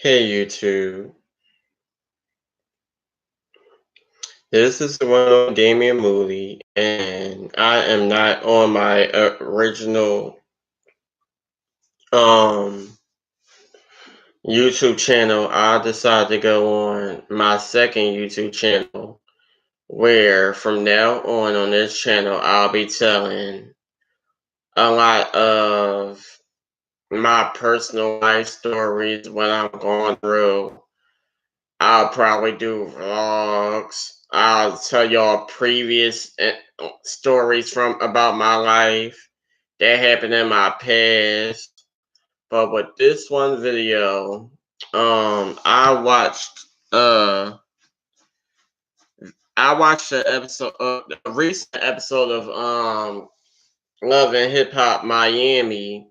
Hey YouTube, this is the one on Damian Moody, and I am not on my original um YouTube channel. I decided to go on my second YouTube channel, where from now on this channel I'll be telling a lot of my personal life stories, what I'm going through. I'll probably do vlogs. I'll tell y'all previous stories from about my life that happened in my past. But with this one video, I watched uh the episode a recent episode of Love and Hip Hop Miami,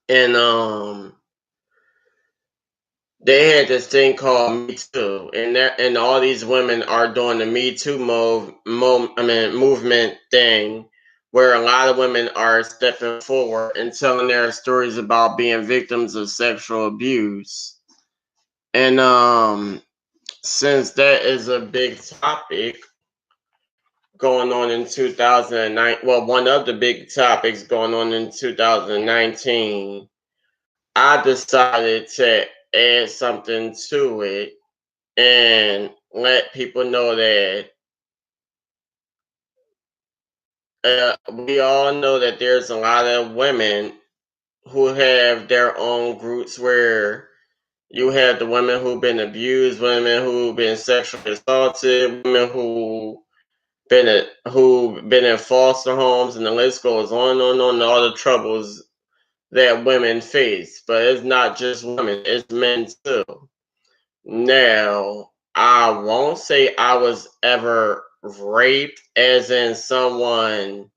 and they had this thing called Me Too, and all these women are doing the Me Too movement thing, where a lot of women are stepping forward and telling their stories about being victims of sexual abuse. And since that is a big topic going on in 2009, well, one of the big topics going on in 2019, I decided to add something to it and let people know that we all know that there's a lot of women who have their own groups, where you have the women who've been abused, women who've been sexually assaulted, women who been in foster homes, and the list goes on and on, all the troubles that women face. But it's not just women, it's men too. Now, I won't say I was ever raped, as in someone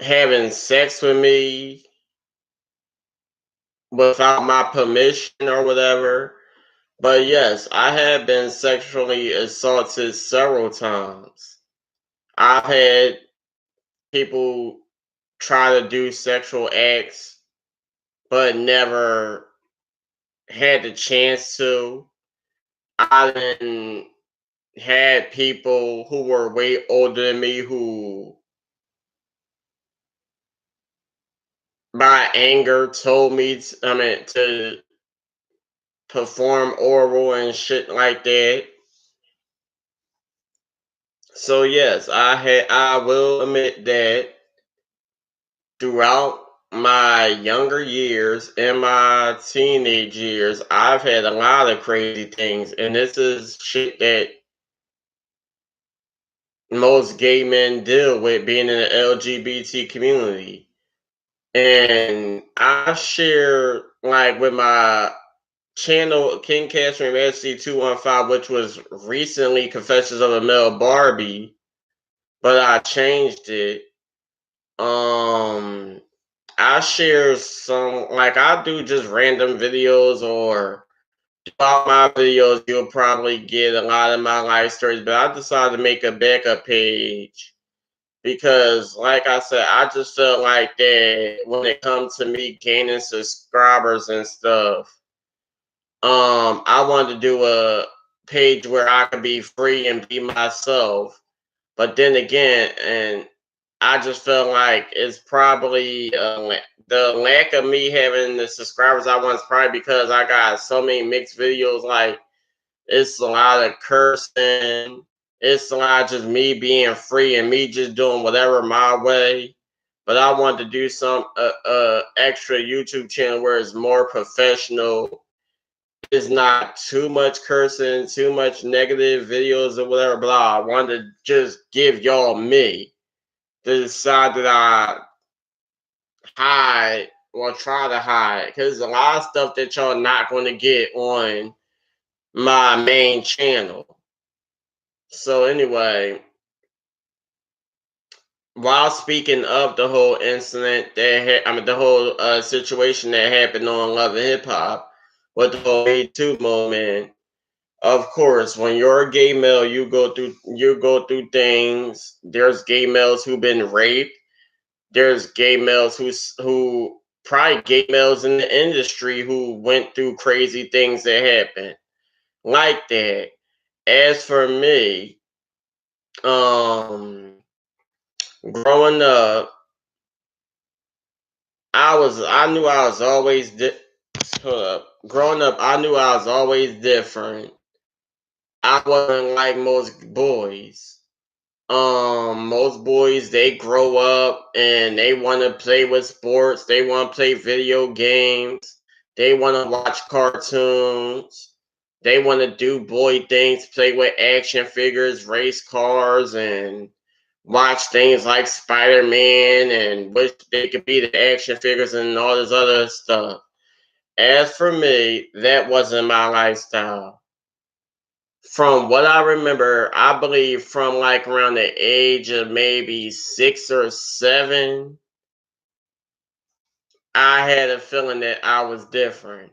having sex with me without my permission or whatever. But yes, I have been sexually assaulted several times. I've had people try to do sexual acts, but never had the chance to. I done had people who were way older than me who, by anger, told me to perform oral and shit like that. So yes, I will admit that throughout my younger years and my teenage years, I've had a lot of crazy things, and this is shit that most gay men deal with, being in the LGBT community. And I share, like, with my channel King Castro Majesty 215, which was recently Confessions of a Male Barbie, but I changed it. Um I share some, like, I do just random videos, or throughout my videos you'll probably get a lot of my life stories, but I decided to make a backup page because, like I said, I just felt like that when it comes to me gaining subscribers and stuff, I wanted to do a page where I could be free and be myself. But then again, and I just felt like it's probably the lack of me having the subscribers I want is probably because I got so many mixed videos. Like, it's a lot of cursing, it's a lot of just me being free and me just doing whatever my way. But I wanted to do some extra YouTube channel where it's more professional. It's not too much cursing, too much negative videos or whatever. Blah. I wanted to just give y'all me the side that I hide or try to hide, because there's a lot of stuff that y'all not going to get on my main channel. So anyway, while speaking of the whole incident the whole situation that happened on Love and Hip Hop with the whole Me Too moment, of course, when you're a gay male, you go through things. There's gay males who've been raped. There's gay males who probably gay males in the industry who went through crazy things that happened like that. As for me, um, growing up, I knew I was always hold up. Growing up, I knew I was always different. I wasn't like most boys. Most boys, they grow up and they want to play with sports. They want to play video games. They want to watch cartoons. They want to do boy things, play with action figures, race cars, and watch things like Spider-Man and wish they could be the action figures and all this other stuff. As for me, that wasn't my lifestyle. From what I remember, I believe from like around the age of maybe 6 or 7, I had a feeling that I was different.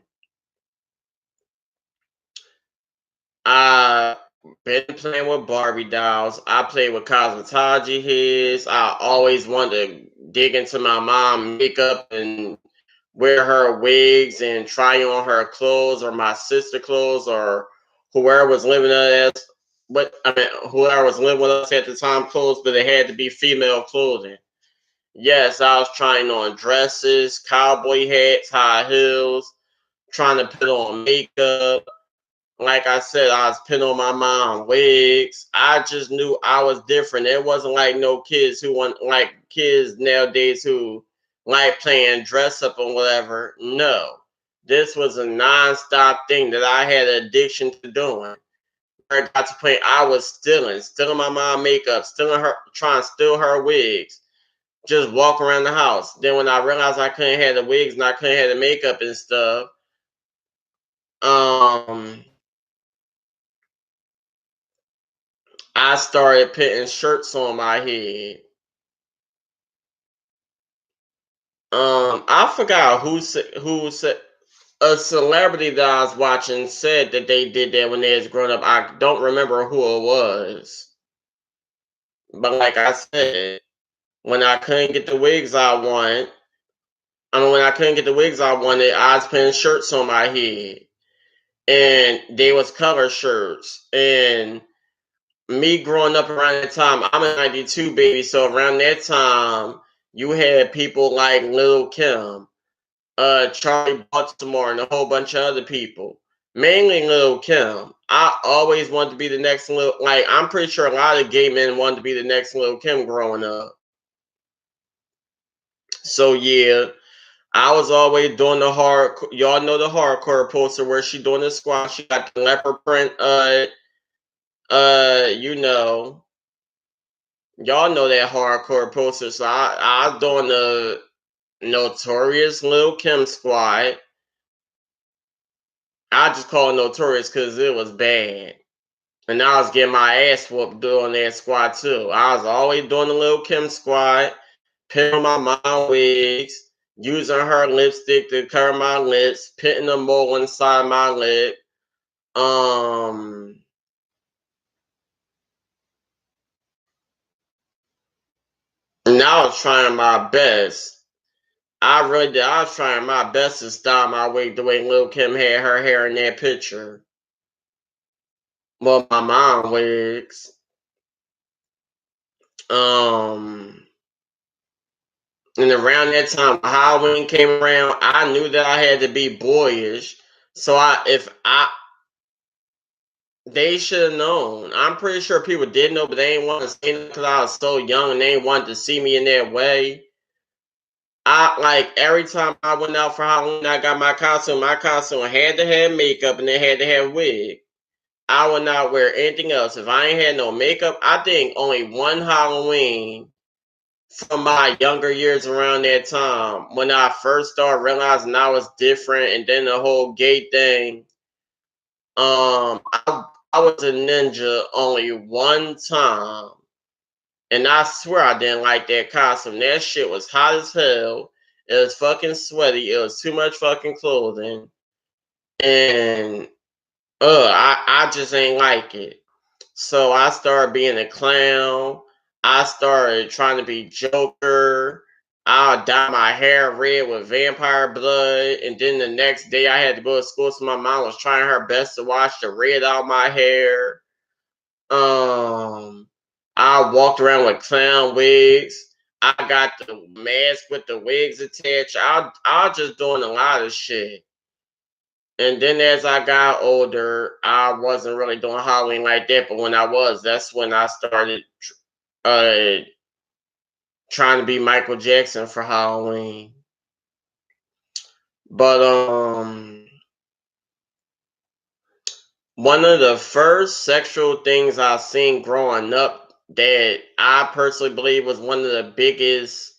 I been playing with Barbie dolls. I played with cosmetology heads. I always wanted to dig into my mom makeup and wear her wigs and try on her clothes or my sister clothes or whoever was living with us. But I mean, whoever was living with us at the time clothes, but it had to be female clothing. Yes, I was trying on dresses, cowboy hats, high heels, trying to put on makeup. Like I said, I was putting on my mom wigs. I just knew I was different. It wasn't like no kids who want like kids nowadays who like playing dress up or whatever. No. This was a non-stop thing that I had an addiction to doing. I got to point I was stealing my mom makeup, stealing her, trying to steal her wigs, just walk around the house. Then when I realized I couldn't have the wigs and I couldn't have the makeup and stuff, um, I started putting shirts on my head. I forgot who said a celebrity that I was watching said that they did that when they was growing up. I don't remember who it was, but like I said, when I couldn't get the wigs I want, when I couldn't get the wigs I wanted, I was putting shirts on my head, and they was color shirts. And me growing up around that time, I'm a '92 baby, so around that time, you had people like Lil Kim, Charlie Baltimore, and a whole bunch of other people. Mainly Lil Kim. I always wanted to be the next Lil. Like I'm pretty sure a lot of gay men wanted to be the next Lil Kim growing up. So yeah, I was always doing the hard. Y'all know the hardcore poster where she doing the squat. She got the leopard print. You know, y'all know that hardcore poster. So I was doing the notorious Lil Kim squat. I just call it notorious because it was bad. And I was getting my ass whooped doing that squat too. I was always doing the Lil Kim squat, pinning my mom wigs, using her lipstick to cover my lips, putting a mole inside my lip. Um, and I was trying my best. I really did. I was trying my best to style my wig the way Lil Kim had her hair in that picture. Well, my mom wigs. Um, and around that time, Halloween came around. I knew that I had to be boyish. So if I, they should have known. I'm pretty sure people did know, but they didn't want to say it because I was so young and they didn't want to see me in that way. I like every time I went out for Halloween, I got my costume. My costume had to have makeup and it had to have wig. I would not wear anything else. If I ain't had no makeup, I think only one Halloween from my younger years around that time when I first started realizing I was different and then the whole gay thing. I was a ninja only one time. And I swear I didn't like that costume. That shit was hot as hell. It was fucking sweaty. It was too much fucking clothing. And I just ain't like it. So I started being a clown. I started trying to be Joker. I'll dye my hair red with vampire blood, and then the next day I had to go to school, so my mom was trying her best to wash the red out my hair. Um, I walked around with clown wigs. I got the mask with the wigs attached. I was just doing a lot of shit. And then as I got older, I wasn't really doing Halloween like that. But when I was, that's when I started uh trying to be Michael Jackson for Halloween. But one of the first sexual things I seen growing up that I personally believe was one of the biggest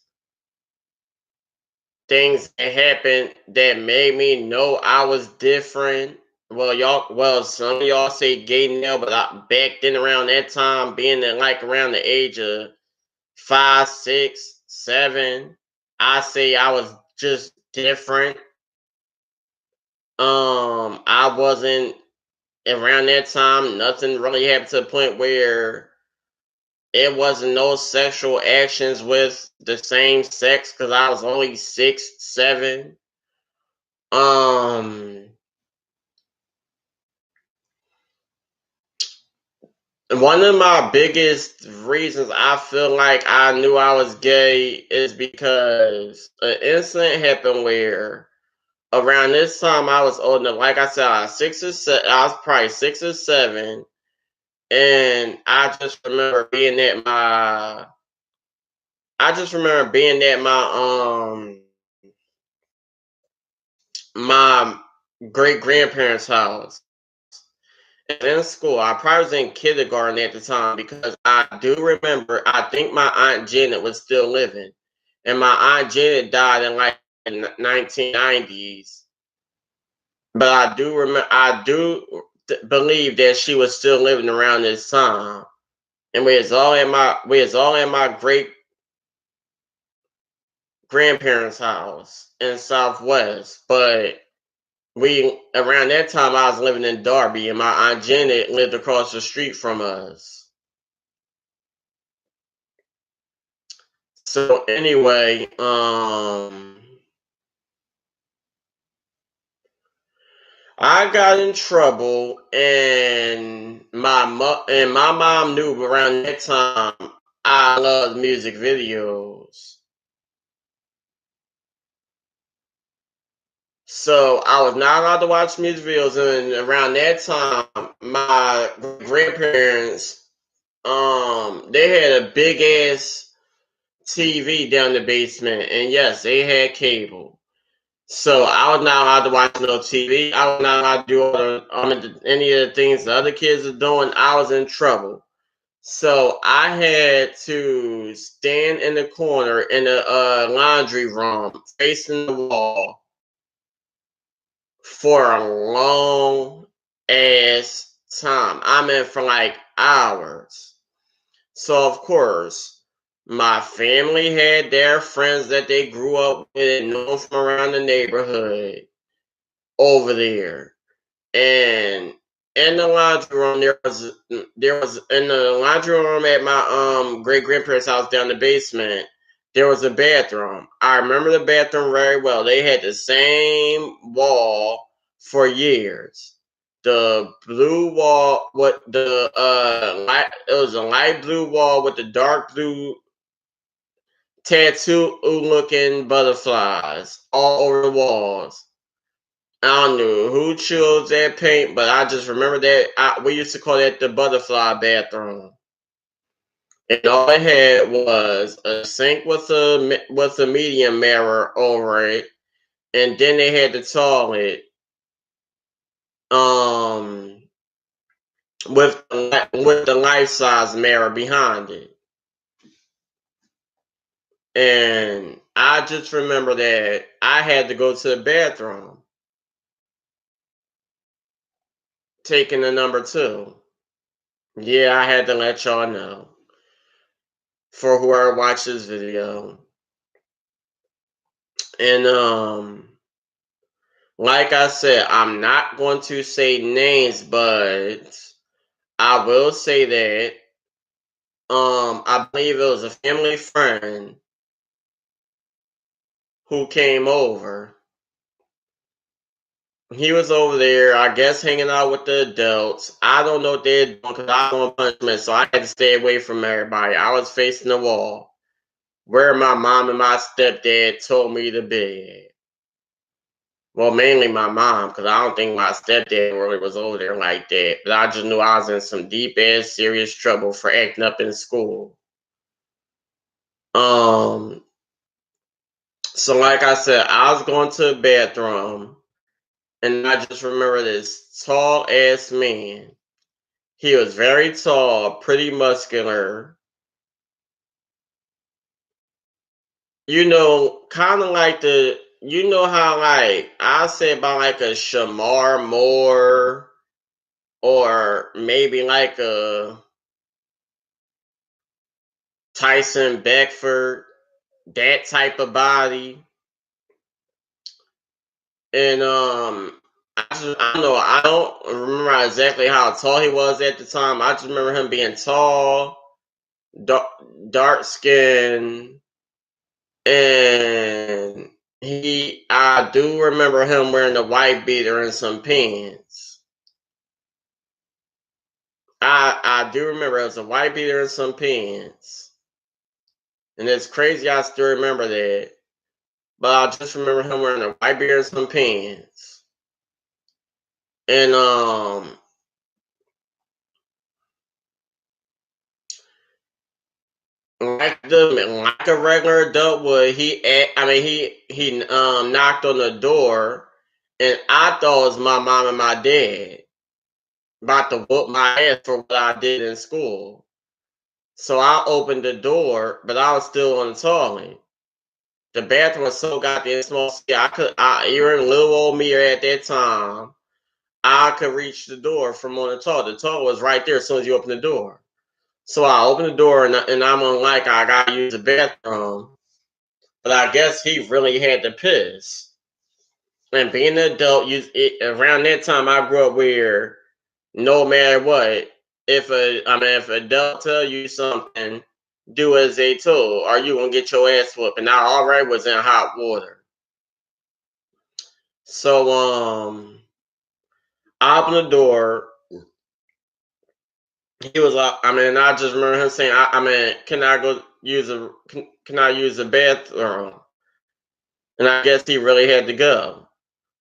things that happened that made me know I was different. Some of y'all say gay now, but back then around that time, being in like around the age of 5, 6, 7, I say I was just different. I wasn't around that time. Nothing really happened to the point where it wasn't no sexual actions with the same sex because I was only 6, 7. Um, One of my biggest reasons I feel like I knew I was gay is because an incident happened where around this time I was old enough. Like I said, I was probably 6 or 7, and I just remember being at my great grandparents' house. And in school, I probably was in kindergarten at the time because I do remember. I think my aunt Janet was still living, and my aunt Janet died in like the 1990s. But believe that she was still living around this time, and we was all at my great grandparents' house in Southwest. But we around that time I was living in Darby, and my aunt Janet lived across the street from us. So anyway, I got in trouble, and my mom knew around that time I loved music videos. So I was not allowed to watch music videos, and around that time, my grandparents they had a big ass TV down the basement, and yes, they had cable. So I was not allowed to watch no TV. I was not allowed to do any of the things the other kids are doing. I was in trouble. So I had to stand in the corner in the laundry room, facing the wall, for a long ass time. I mean, for like hours. So of course, my family had their friends that they grew up with and known from around the neighborhood over there. And in the laundry room there was in the laundry room at my great grandparents' house down the basement, there was a bathroom. I remember the bathroom very well. They had the same wall for years. The blue wall with the light, it was a light blue wall with the dark blue tattoo looking butterflies all over the walls. I don't know who chose that paint, but I just remember that we used to call that the butterfly bathroom. And all it had was a sink with a medium mirror over it, and then they had the toilet um with the life size mirror behind it. And I just remember that I had to go to the bathroom, taking the number 2. Yeah, I had to let y'all know for whoever watched this video. And like I said, I'm not going to say names, but I will say that I believe it was a family friend who came over. He was over there, I guess, hanging out with the adults. I don't know what they're doing because I was on punishment, so I had to stay away from everybody. I was facing the wall where my mom and my stepdad told me to be. Well, mainly my mom, because I don't think my stepdad really was over there like that. But I just knew I was in some deep ass serious trouble for acting up in school. Um, so like I said, I was going to the bathroom, and I just remember this tall ass man. He was very tall, pretty muscular. Kind of like how like I say about like a Shamar Moore or maybe like a Tyson Beckford, that type of body. And I don't remember exactly how tall he was at the time. I just remember him being tall, dark, dark skin, and I do remember him wearing a white beater and some pants. I do remember it was a white beater and some pants. And it's crazy I still remember that. But I just remember him wearing a white beater and some pants. And like a regular adult would, he knocked on the door, and I thought it was my mom and my dad about to whoop my ass for what I did in school. So I opened the door, but I was still on the toilet. The bathroom was so goddamn small. See, even little old me at that time, I could reach the door from on the toilet. The toilet was right there as soon as you open the door. So I opened the door, and I'm unlike I gotta use the bathroom. But I guess he really had to piss. And being an adult, around that time I grew up where no matter what, if an adult tell you something, do as they told, or you gonna get your ass whooped. And I already was in hot water. So I opened the door. He was like, I just remember him saying, can I go use can I use the bathroom? And I guess he really had to go.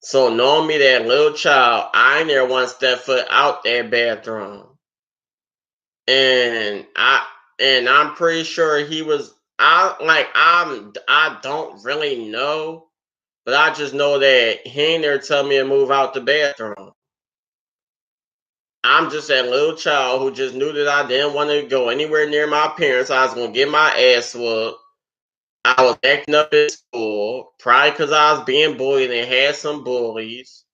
So knowing me, that little child, I ain't never once step foot out that bathroom. And I'm pretty sure he was I don't really know, but I just know that he ain't there tell me to move out the bathroom. I'm just that little child who just knew that I didn't want to go anywhere near my parents. I was gonna get my ass whooped. I was acting up in school, probably because I was being bullied and had some bullies.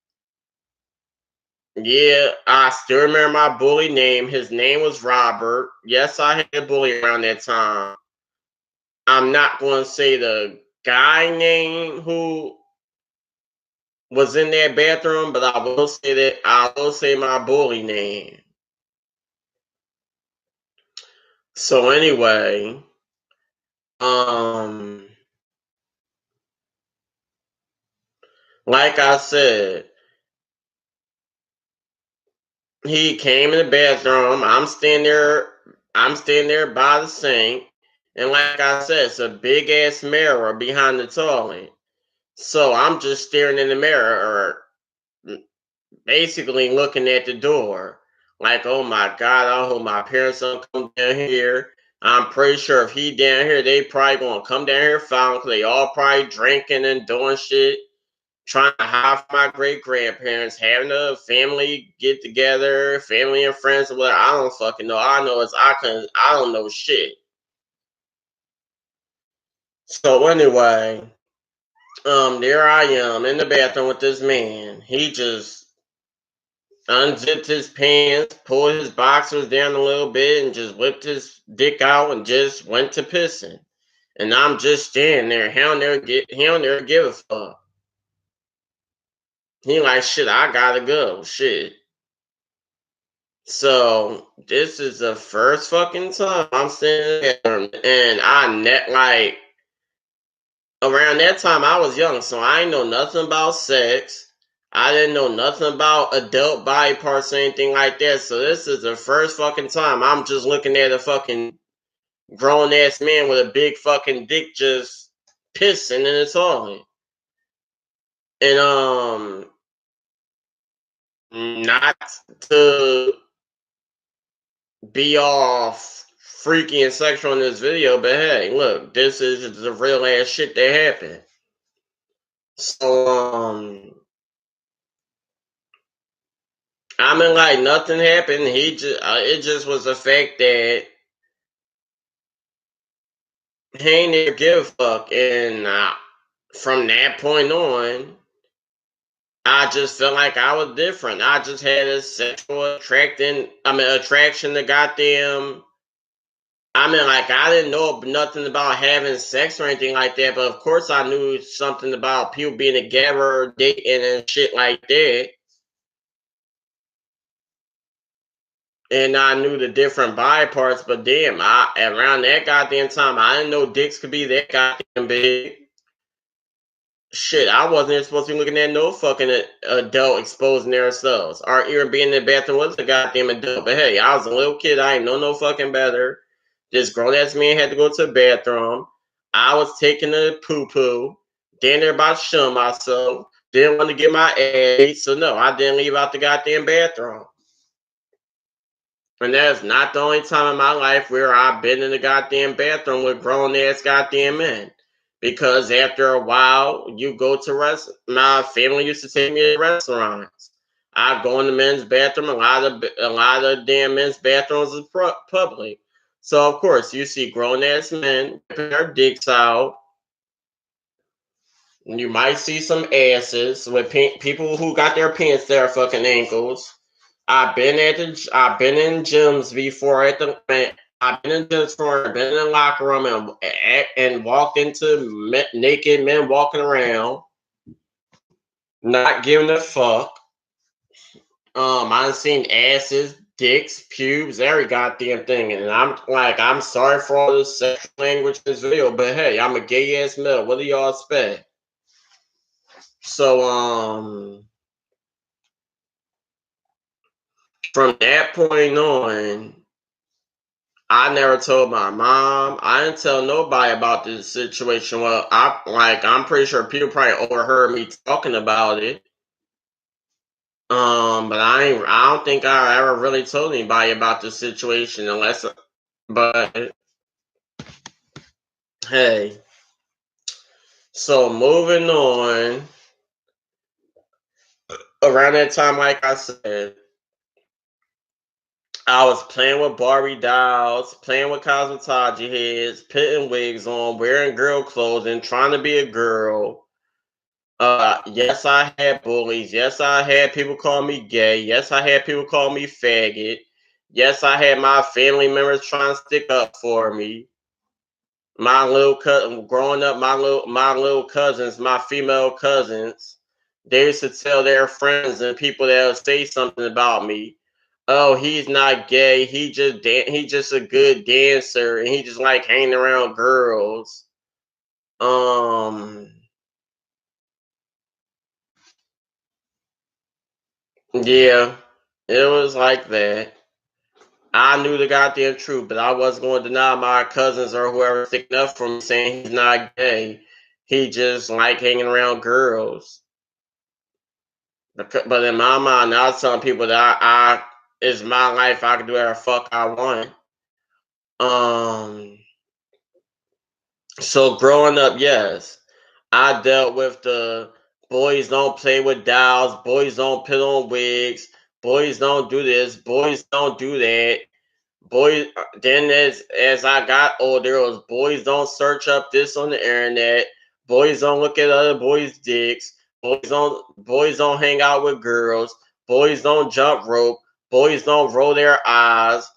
Yeah, I still remember my bully name. His name was Robert. Yes, I had a bully around that time. I'm not going to say the guy name who was in that bathroom, but I will say my bully name. So anyway, um, like I said, he came in the bathroom. I'm standing there by the sink. And like I said, it's a big ass mirror behind the toilet. So I'm just staring in the mirror, or basically looking at the door. Like, oh my God, I hope my parents don't come down here. I'm pretty sure if he down here, they probably gonna come down here found because they all probably drinking and doing shit, trying to hide from my great grandparents, having a family get together, family and friends, or whatever. I don't fucking know. I know it's I don't know shit. So anyway, there I am in the bathroom with this man. He just unzipped his pants, pulled his boxers down a little bit, and just whipped his dick out and just went to pissing. And I'm just standing there. He don't never give a fuck. He like, shit, I gotta go. Shit. So this is the first fucking time I'm sitting there, and I net like around that time I was young, so I ain't know nothing about sex. I didn't know nothing about adult body parts or anything like that. So this is the first fucking time I'm just looking at a fucking grown ass man with a big fucking dick just pissing in the toilet. And not to be all freaky and sexual in this video, but hey, look, this is the real ass shit that happened. So I mean, like nothing happened. He just it just was the fact that he ain't never give a fuck, and from that point on, I just felt like I was different. I just had a sexual attraction to goddamn. I mean, like I didn't know nothing about having sex or anything like that, but of course I knew something about people being together, dating, and shit like that. And I knew the different body parts, but damn, around that goddamn time, I didn't know dicks could be that goddamn big. Shit, I wasn't even supposed to be looking at no fucking adult exposing themselves, or even being in the bathroom with a goddamn adult. But hey, I was a little kid. I ain't know no fucking better. This grown ass man had to go to the bathroom. I was taking a poo poo. Then they're about to show myself. Didn't want to get my ass beat, so no, I didn't leave out the goddamn bathroom. And that's not the only time in my life where I've been in the goddamn bathroom with grown ass goddamn men. Because after a while, you go to my family used to take me to restaurants. I go in the men's bathroom. A lot of damn men's bathrooms is public. So of course, you see grown ass men whipping their dicks out. You might see some asses with people who got their pants their fucking ankles. I've been in gyms before I've been in gyms before. I've been in the locker room and walked into naked men walking around, not giving a fuck. I've seen asses, dicks, pubes, every goddamn thing, and I'm like, I'm sorry for all this sexual language in this video, but hey, I'm a gay ass male. What do y'all expect? So from that point on, I never told my mom. I didn't tell nobody about this situation. Well, I'm pretty sure people probably overheard me talking about it. But I don't think I ever really told anybody about the situation but hey. So moving on, around that time, like I said, I was playing with Barbie dolls, playing with cosmetology heads, putting wigs on, wearing girl clothes, and trying to be a girl. Yes, I had bullies. Yes, I had people call me gay. Yes, I had people call me faggot. Yes, I had my family members trying to stick up for me. My little cousin, growing up, my little cousins, my female cousins, they used to tell their friends and people that would say something about me. Oh, he's not gay. He just a good dancer, and he just like hanging around girls. Um, yeah, it was like that. I knew the goddamn truth, but I wasn't going to deny my cousins or whoever sticking up for me saying he's not gay. He just like hanging around girls. But in my mind, I was telling people that I it's my life. I can do whatever the fuck I want. Um. So growing up, yes, I dealt with the boys don't play with dolls, boys don't put on wigs, boys don't do this, boys don't do that. Boys, then as I got older, it was boys don't search up this on the internet. Boys don't look at other boys' dicks. Boys don't hang out with girls. Boys don't jump rope. Boys don't roll their eyes.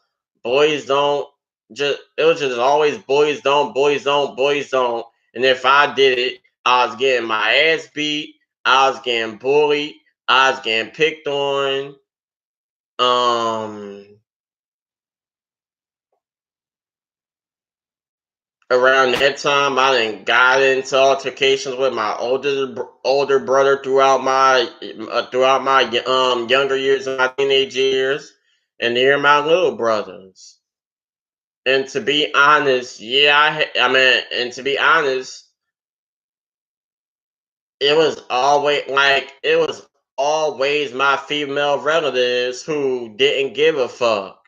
Boys don't just it was just always boys don't, boys don't. And if I did it, I was getting my ass beat. I was getting bullied. I was getting picked on. Um around that time, I done got into altercations with my older brother throughout my younger years and my teenage years, and they're my little brothers. And to be honest, yeah, I mean, and to be honest, it was always my female relatives who didn't give a fuck.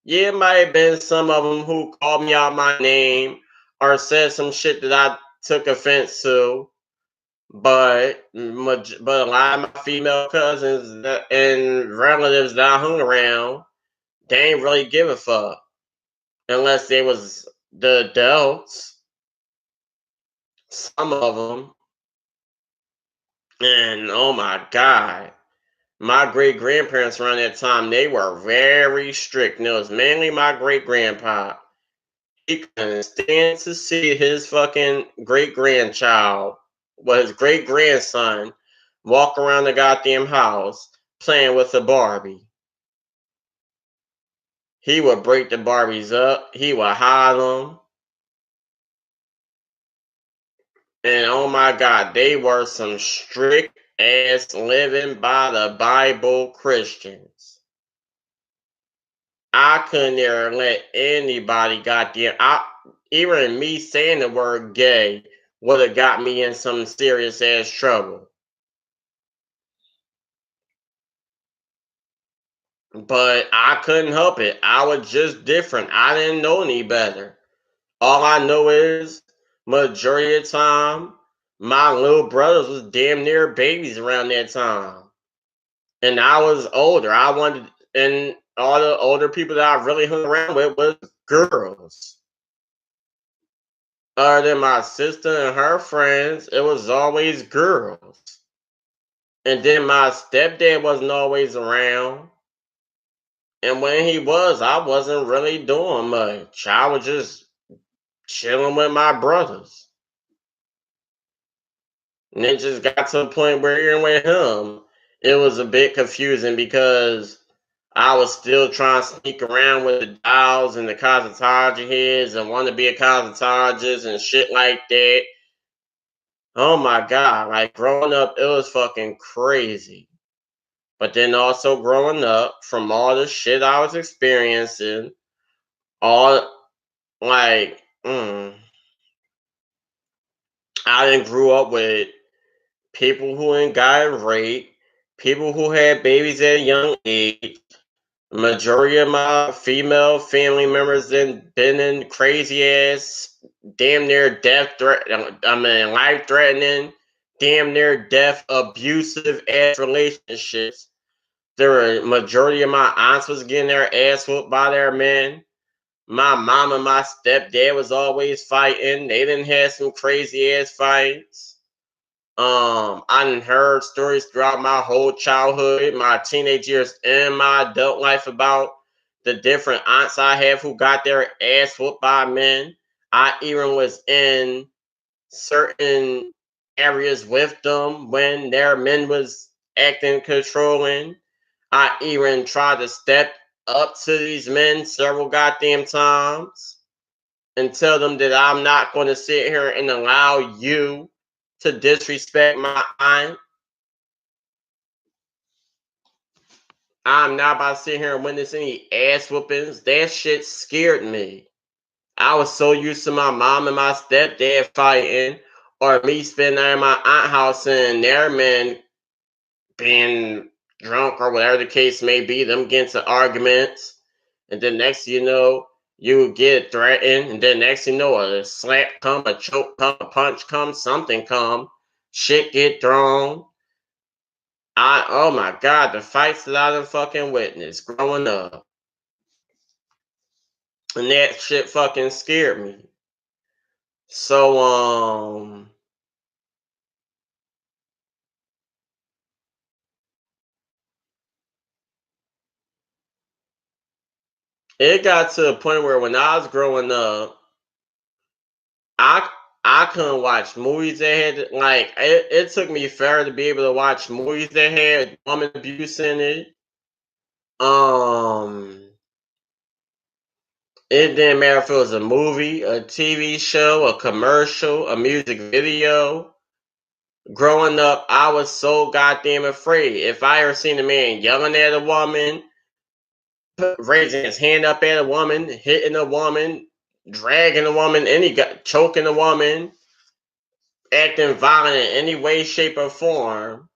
Yeah, it might have been some of them who called me out my name or said some shit that I took offense to, but a lot of my female cousins and relatives that I hung around, they ain't really give a fuck unless they was the adults. Some of them, and oh my god, my great grandparents around that time, they were very strict. And it was mainly my great grandpa. He couldn't stand to see his fucking great grandchild, well, his great grandson, walk around the goddamn house playing with a Barbie. He would break the Barbies up. He would hide them. And oh my God, they were some strict ass living by the Bible Christians. I couldn't ever let anybody even me saying the word gay would have got me in some serious ass trouble. But I couldn't help it. I was just different. I didn't know any better. All I know is majority of the time, my little brothers was damn near babies around that time. And I was older. And all the older people that I really hung around with was girls. Other than my sister and her friends, it was always girls. And then my stepdad wasn't always around. And when he was, I wasn't really doing much. I was just chilling with my brothers. And it just got to the point where even with him, it was a bit confusing because I was still trying to sneak around with the dolls and the cosmetology heads and want to be a cosmetologist and shit like that. Oh my God, like growing up, it was fucking crazy. But then also growing up from all the shit I was experiencing, all like, I didn't grew up with people who ain't got raped, people who had babies at a young age. Majority of my female family members then been in crazy ass, damn near life threatening, damn near death abusive ass relationships. There were majority of my aunts was getting their ass whooped by their men. My mom and my stepdad was always fighting. They didn't have some crazy ass fights. I done heard stories throughout my whole childhood, my teenage years, and my adult life about the different aunts I have who got their ass whooped by men. I even was in certain areas with them when their men was acting controlling. I even tried to step up to these men several goddamn times and tell them that I'm not going to sit here and allow you to disrespect my aunt. I'm not about to sit here and witness any ass whoopings. That shit scared me. I was so used to my mom and my stepdad fighting, or me spending at my aunt house and their men being drunk or whatever the case may be, them getting to arguments. And then next thing you know, you get threatened, and then next thing you know, a slap come, a choke come, a punch come, something come, shit get thrown. Oh my God, the fights that I done fucking witnessed growing up. And that shit fucking scared me. So, it got to a point where when I was growing up, I I couldn't watch movies that had it took me forever to be able to watch movies that had woman abuse in it. Um, It didn't matter if it was a movie, a TV show, a commercial, a music video. Growing up, I was so goddamn afraid. If I ever seen a man yelling at a woman, raising his hand up at a woman, hitting a woman, dragging a woman, choking a woman, acting violent in any way, shape, or form,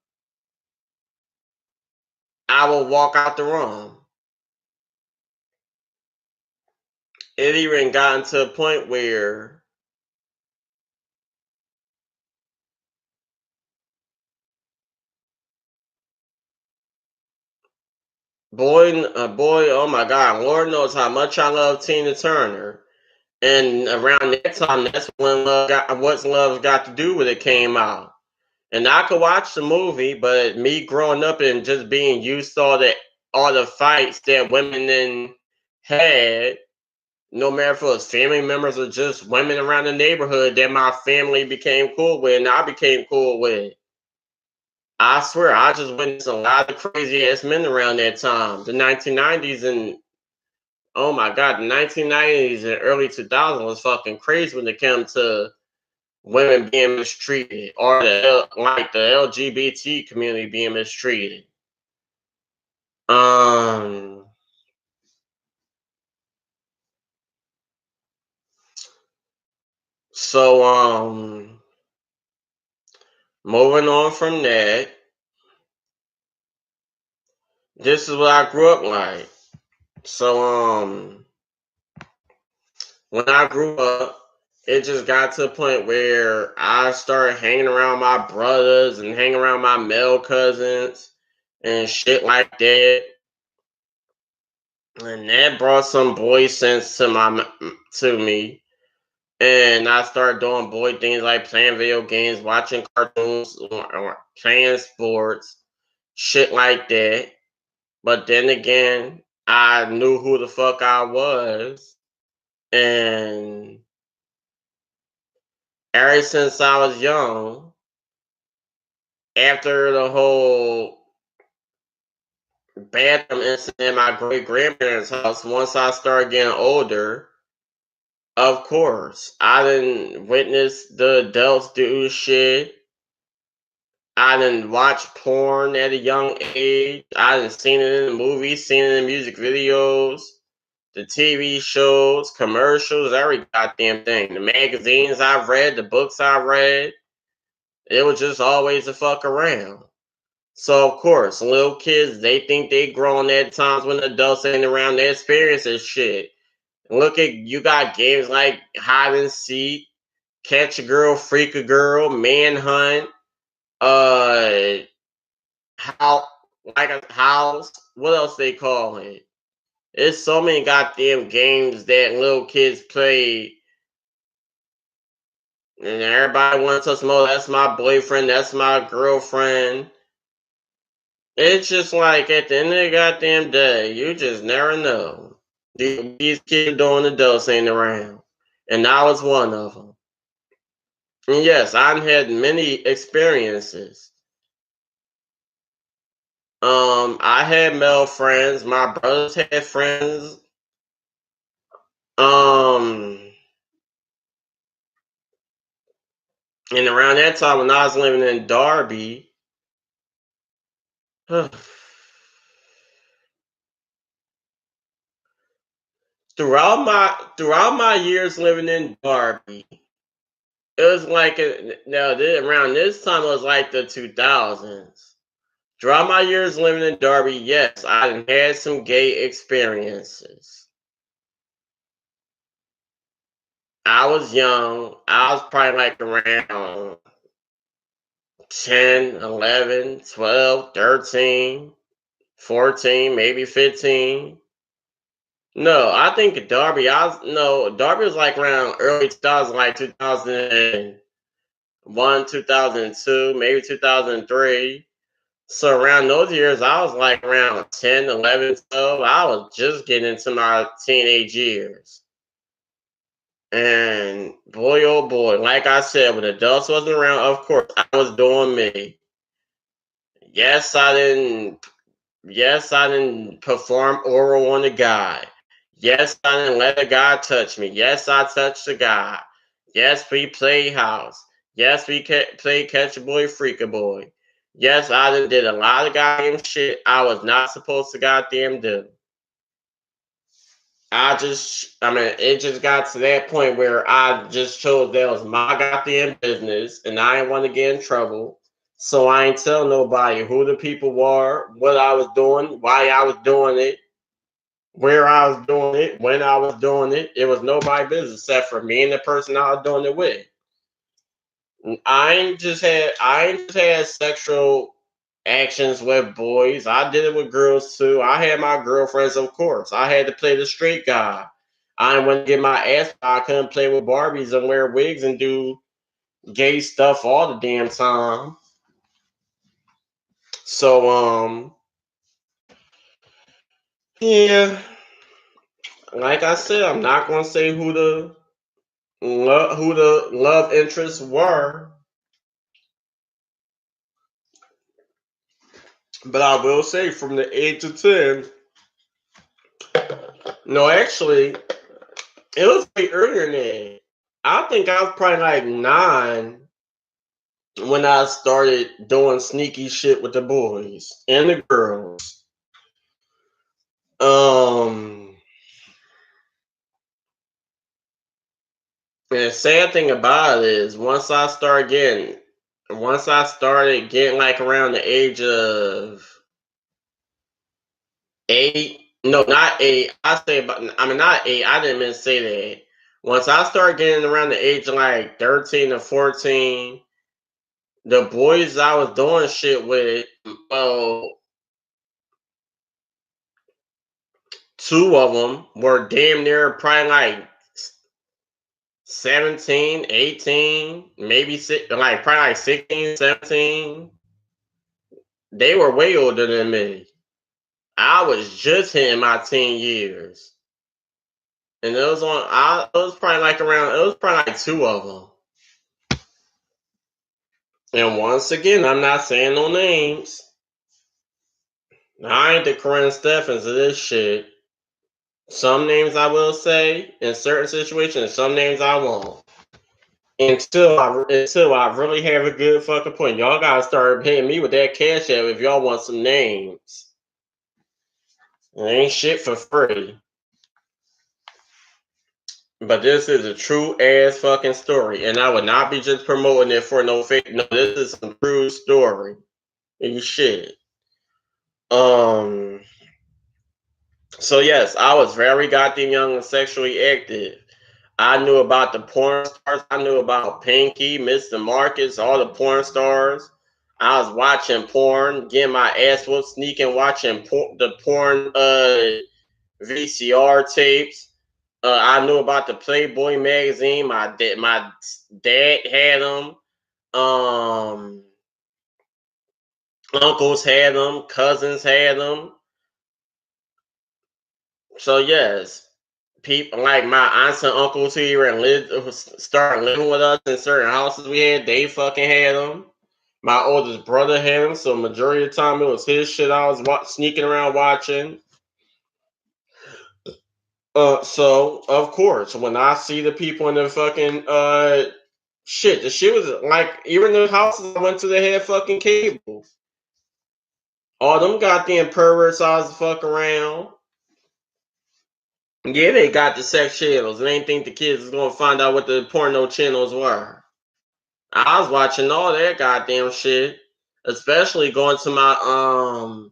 I will walk out the room. It even gotten to a point where boy, oh my God, Lord knows how much I love Tina Turner. And around that time, that's when What's Love Got to Do with It came out. And I could watch the movie, but me growing up and just being used to all the fights that women then had, no matter if it was family members or just women around the neighborhood that my family became cool with and I became cool with. I swear, I just witnessed a lot of crazy ass men around that time. The 1990s and oh my God, the 1990s and early 2000s was fucking crazy when it came to women being mistreated or the LGBT community being mistreated. Um, so moving on from that, this is what I grew up like. So when I grew up, it just got to a point where I started hanging around my brothers and hanging around my male cousins and shit like that. And that brought some boy sense to me. And I started doing boy things like playing video games, watching cartoons, or playing sports, shit like that. But then again, I knew who the fuck I was. And ever since I was young, after the whole bathroom incident at my great grandparents' house, once I started getting older, of course, I didn't witness the adults do shit. I didn't watch porn at a young age. I didn't seen it in the movies, seen it in music videos, the TV shows, commercials, every goddamn thing. The magazines I've read, the books I read, it was just always a fuck around. So of course, little kids, they think they grown at times when adults ain't around. They experience this shit. Look at you got games like hide and seek, catch a girl, freak a girl, manhunt, uh how like a house. What else they call it? There's so many goddamn games that little kids play, and everybody wants us more. That's my boyfriend. That's my girlfriend. It's just like at the end of the goddamn day, you just never know. These kids doing adults ain't around, and I was one of them. And yes, I've had many experiences. I had male friends. My brothers had friends. Um, and around that time when I was living in Darby, throughout my years living in Darby, it was like around this time it was like the 2000s. Throughout my years living in Darby, yes, I had some gay experiences. I was young. I was probably like around 10, 11, 12, 13, 14, maybe 15. No, I think Darby. No, Darby was like around early 2000, like 2001, 2002, maybe 2003. So around those years, I was like around 10, 11, 12. I was just getting into my teenage years. And boy, oh boy, like I said, when adults wasn't around, of course, I was doing me. Yes, I didn't. Yes, I didn't perform oral on the guy. Yes, I didn't let a guy touch me. Yes, I touched a guy. Yes, we play house. Yes, we play catch a boy, freak a boy. Yes, I done did a lot of goddamn shit I was not supposed to goddamn do. I mean, it just got to that point where I just chose that was my goddamn business and I didn't want to get in trouble. So I ain't tell nobody who the people were, what I was doing, why I was doing it, where I was doing it, when I was doing it. It was nobody's business except for me and the person I was doing it with. I ain't just had sexual actions with boys. I did it with girls too. I had my girlfriends, of course. I had to play the straight guy. I didn't want to get my ass. I couldn't play with Barbies and wear wigs and do gay stuff all the damn time. So yeah, like I said, I'm not gonna say who the love interests were, but I will say from the age of 10. No, actually, it was way earlier than that. I think I was probably like 9 when I started doing sneaky shit with the boys and the girls. Um, and the sad thing about it is once I started getting like around the age of 8, no, not 8. I say, but I mean not 8. I didn't mean to say that. Once I started getting around the age of like 13 or 14, the boys I was doing shit with, well, 2 of them were damn near probably like 17, 18, maybe like probably like 16, 17. They were way older than me. I was just hitting my teen years. And it was probably like it was probably like 2 of them. And once again, I'm not saying no names. I ain't the Corinne Stephens of this shit. Some names I will say in certain situations, some names I won't. Until I really have a good fucking point. Y'all gotta start hitting me with that cash app if y'all want some names. It ain't shit for free. But this is a true ass fucking story. And I would not be just promoting it for no fake. No, this is a true story. And shit. Um so yes, I was very goddamn young and sexually active. I knew about the porn stars. I knew about Pinky, Mr. Marcus, all the porn stars. I was watching porn, getting my ass whooped, sneaking, watching the porn VCR tapes. I knew about the Playboy magazine. My dad had them. Um, uncles had them. Cousins had them. So yes, people like my aunts and uncles here and start living with us in certain houses we had. They fucking had them. My oldest brother had them, so majority of the time it was his shit. I was sneaking around watching. So of course, when I see the people in the fucking shit, the shit was like even the houses I went to, they had fucking cable. All them goddamn perverts I was fuck around. Yeah, they got the sex channels. And they didn't think the kids was gonna find out what the porno channels were. I was watching all that goddamn shit, especially going to my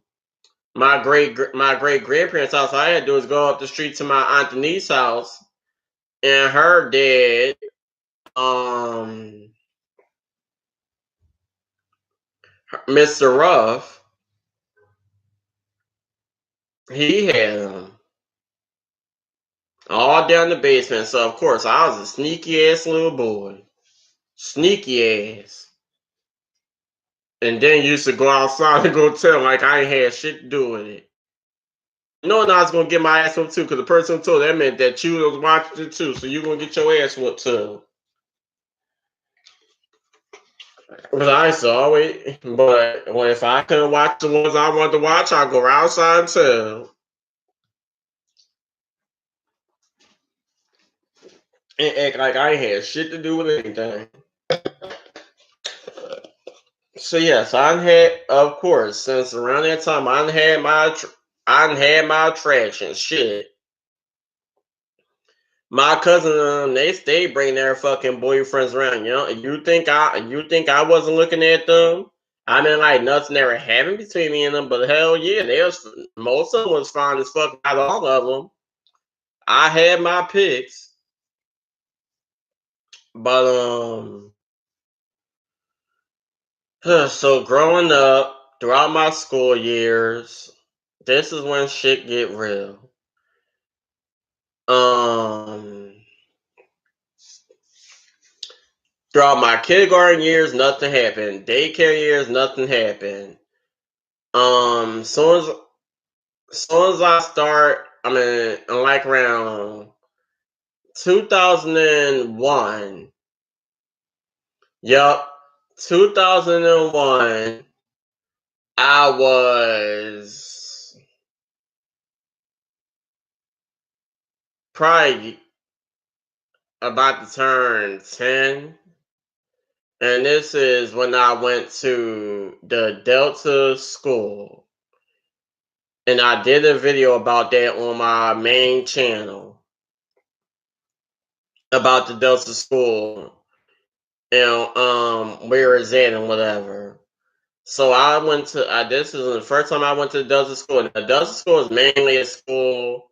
great grandparents' house. All I had to do was go up the street to my aunt Denise's house, and her dad, Mr. Ruff, he had them all down the basement. So of course I was a sneaky ass little boy, sneaky ass. And then used to go outside and go tell like I ain't had shit to do with it. You know, I was gonna get my ass whooped too, because the person who told that meant that you was watching it too, so you gonna get your ass whooped too. But I used to always, but if I couldn't watch the ones I wanted to watch, I'd go outside too. and act like I ain't had shit to do with anything. So yes, I had, of course, since around that time, I done had my attractions. Shit, my cousin, they stay bring their fucking boyfriends around. You know, you think I wasn't looking at them? I mean, like nothing ever happened between me and them, but hell yeah, most of them was fine as fuck. Not all of them. I had my picks, but so growing up throughout my school years, this is when shit get real. Um, throughout my kindergarten years, nothing happened. Daycare years, nothing happened. Soon as I start, I mean, like around 2001. Yup, 2001. I was probably about to turn 10. And this is when I went to the Delta school. And I did a video about that on my main channel about the Delta school and where it's at and whatever. So I went to this is the first time I went to the Delta school. And the Delta school is mainly a school.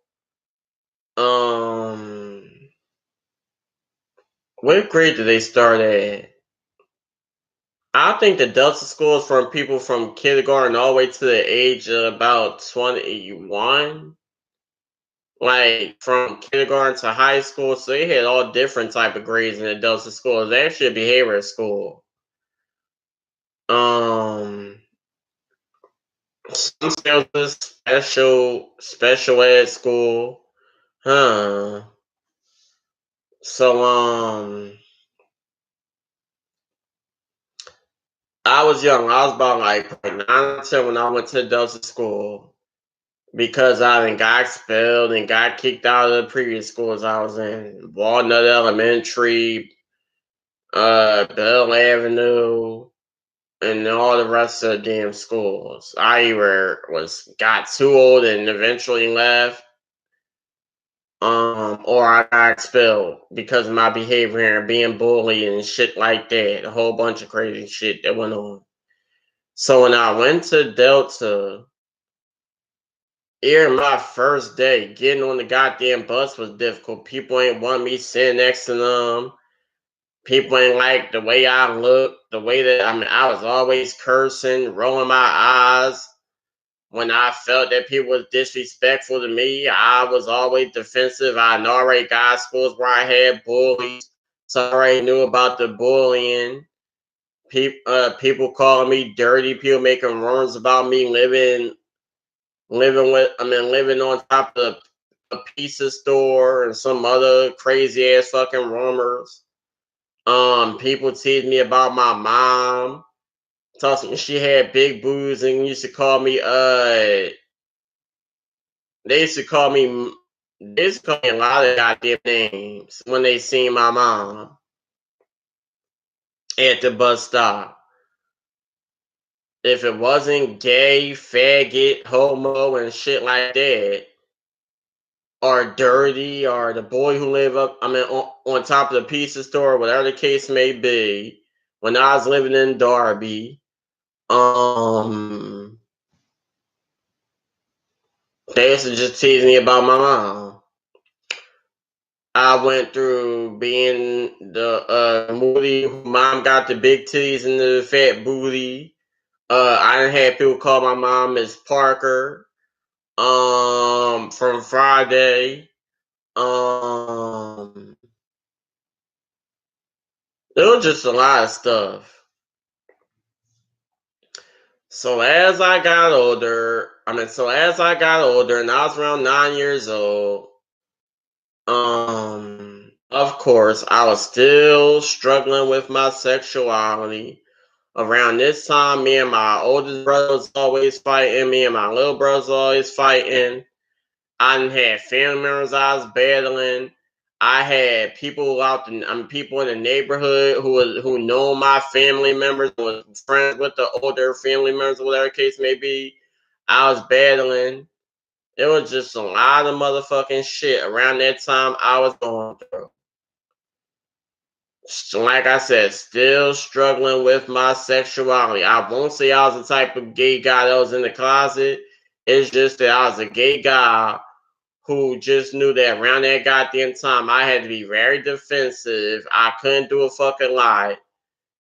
What grade did they start at? I think the Delta school is from people from kindergarten all the way to the age of about 21. Like from kindergarten to high school, so they had all different type of grades in the Delta school. It's actually a behavior school. Um, some say it was a special ed school, huh? So I was young. I was about like 9 or 10 when I went to the Delta school because I then got expelled and got kicked out of the previous schools I was in. Walnut Elementary, Bell Avenue, and all the rest of the damn schools. I either got too old and eventually left, or I got expelled because of my behavior and being bullied and shit like that. A whole bunch of crazy shit that went on. So when I went to Delta, here my first day, getting on the goddamn bus was difficult. People ain't want me sitting next to them. People ain't like the way I looked, the way that I was always cursing, rolling my eyes. When I felt that people was disrespectful to me, I was always defensive. I already got schools where I had bullies, so I already knew about the bullying. People calling me dirty. People making rumors about me living on top of a pizza store and some other crazy ass fucking rumors. People teased me about my mom. Told me she had big boobs and used to call me they used to call me they used to call me a lot of goddamn names when they seen my mom at the bus stop. If it wasn't gay, faggot, homo, and shit like that, or dirty, or the boy who live on top of the pizza store, whatever the case may be, when I was living in Darby, they used to just tease me about my mom. I went through being the moody mom got the big titties and the fat booty. I done had people call my mom Miss Parker. From Friday. It was just a lot of stuff. So as I got older, and I was around 9 years old, of course, I was still struggling with my sexuality. Around this time, me and my oldest brother was always fighting. Me and my little brother was always fighting. I done had family members I was battling. I had people people in the neighborhood who know my family members, was friends with the older family members, whatever the case may be. I was battling. It was just a lot of motherfucking shit around that time I was going through. Like I said, still struggling with my sexuality. I won't say I was the type of gay guy that was in the closet. It's just that I was a gay guy who just knew that around that goddamn time I had to be very defensive. I couldn't do a fucking lie.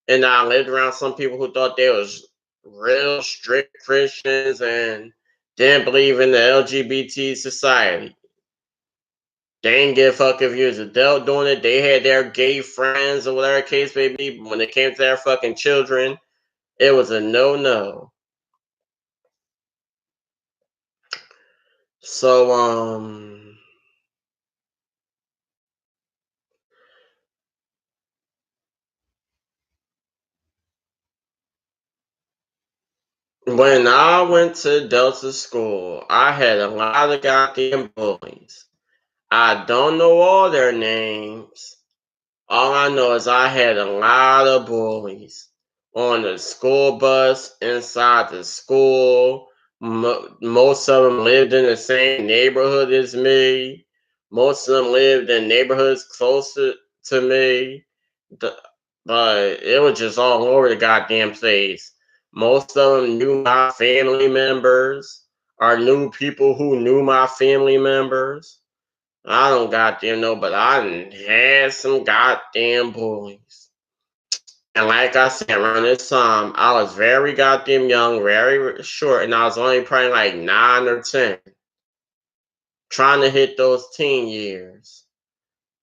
And I lived around some people who thought they was real strict Christians and didn't believe in the LGBT society. They didn't give a fuck if you was adult doing it. They had their gay friends or whatever the case may be. But when it came to their fucking children, it was a no. So when I went to Delta school, I had a lot of goddamn bullies. I don't know all their names. All I know is I had a lot of bullies on the school bus, inside the school. Most of them lived in the same neighborhood as me. Most of them lived in neighborhoods closer to me. But it was just all over the goddamn place. Most of them knew my family members or knew people who knew my family members. I don't goddamn know, but I done had some goddamn bullies. And like I said, around this time, I was very goddamn young, very short, and I was only probably like 9 or 10, trying to hit those teen years.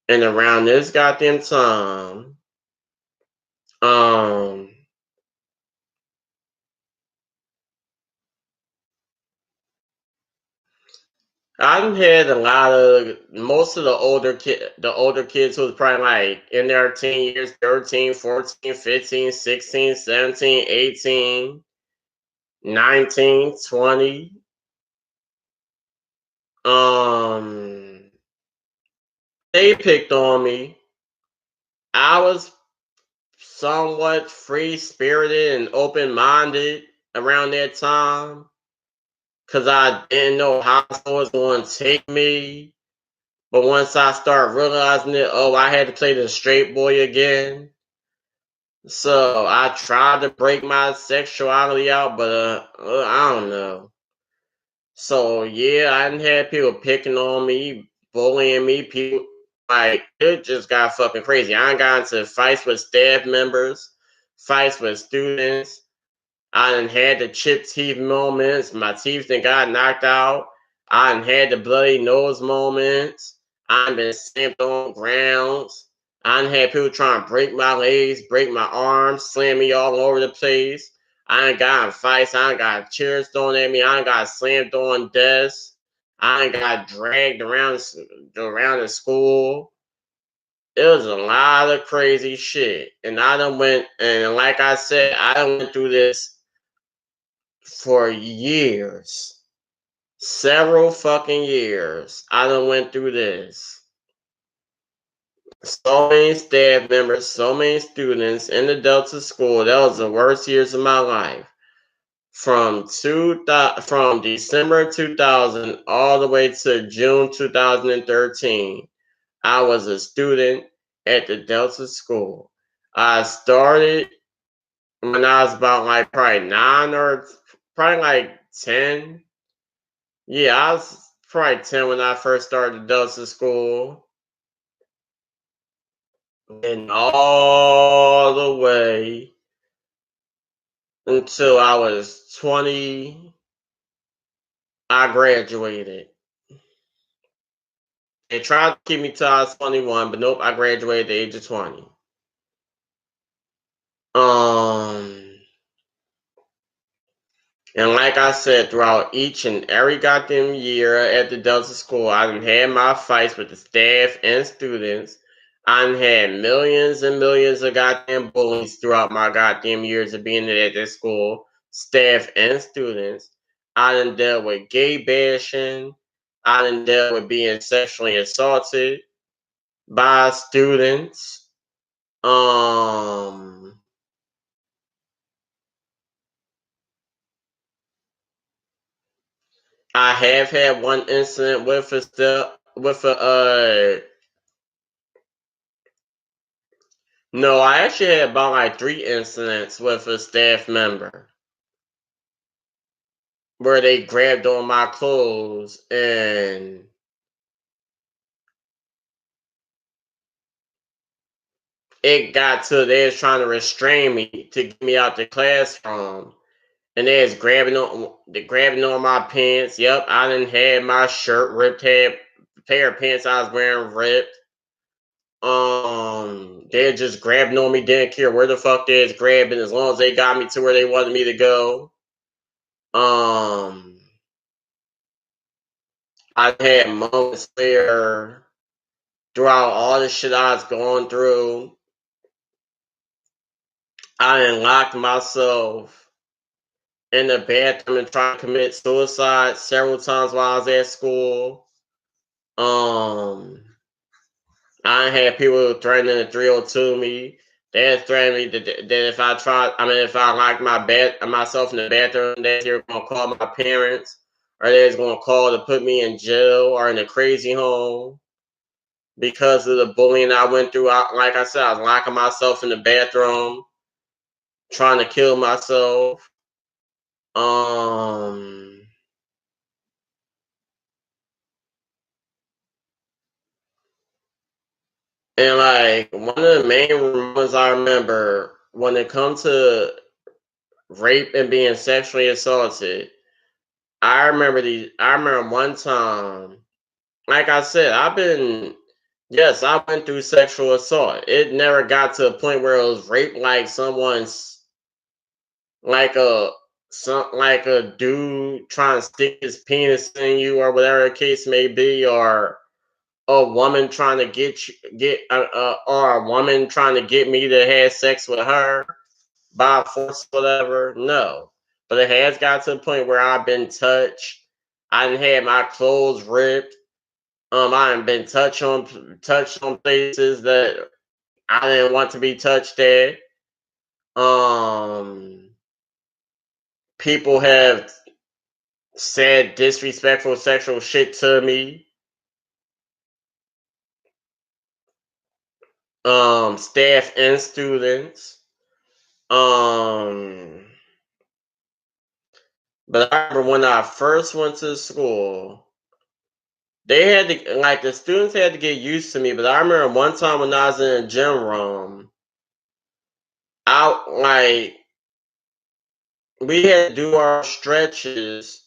And around this goddamn time, um, I've had a lot of most of the older kids who was probably like in their teen years, 13, 14, 15, 16, 17, 18, 19, 20. Um, they picked on me. I was somewhat free spirited and open minded around that time because I didn't know how someone was going to take me. But once I started realizing it, oh, I had to play the straight boy again. So I tried to break my sexuality out, but I don't know. So yeah, I didn't have people picking on me, bullying me. People like it just got fucking crazy. I got into fights with staff members, fights with students. I done had the chipped teeth moments. My teeth done got knocked out. I done had the bloody nose moments. I done been stamped on grounds. I done had people trying to break my legs, break my arms, slam me all over the place. I done got in fights. I done got chairs thrown at me. I done got slammed on desks. I done got dragged around the school. It was a lot of crazy shit. And I done went, and like I said, I done went through this for years. Several fucking years. I done went through this. So many staff members, so many students in the Delta school. That was the worst years of my life. From December 2000 all the way to June 2013, I was a student at the Delta school. I started when I was about like probably 10. Yeah, I was probably 10 when I first started Delta school. And all the way until I was 20, I graduated. They tried to keep me till I was 21, but nope, I graduated at the age of 20. Um, And like I said, throughout each and every goddamn year at the Delta school, I done had my fights with the staff and students. I done had millions and millions of goddamn bullies throughout my goddamn years of being at this school, staff and students. I done dealt with gay bashing. I done dealt with being sexually assaulted. by students. Um, I have had one incident with a no, I actually had about like 3 incidents with a staff member where they grabbed on my clothes and it got to they was trying to restrain me to get me out the classroom. And they was grabbing on my pants. Yep, I didn't have my shirt ripped, had a pair of pants I was wearing ripped. They just grabbing on me, didn't care where the fuck they was grabbing, as long as they got me to where they wanted me to go. Um, I had moments where throughout all the shit I was going through, I done locked myself in the bathroom and tried to commit suicide several times while I was at school. Um, I had people threatening to 302 me. They had threatened me that if I locked myself in the bathroom, they were gonna call my parents, or they was gonna call to put me in jail or in a crazy home because of the bullying I went through. Like I said, I was locking myself in the bathroom, trying to kill myself. Um, and like one of the main ones I remember when it comes to rape and being sexually assaulted. I remember one time, like I said, yes, I went through sexual assault. It never got to a point where it was rape, like like a, like a dude trying to stick his penis in you or whatever the case may be, or a woman trying to or a woman trying to get me to have sex with her by force, whatever. No, but it has got to the point where I've been touched. I didn't have my clothes ripped. I have been touched on places that I didn't want to be touched at. Um, People have said disrespectful sexual shit to me. Staff and students. Um, but I remember when I first went to school, they had to like the students had to get used to me. But I remember one time when I was in a gym room, out like we had to do our stretches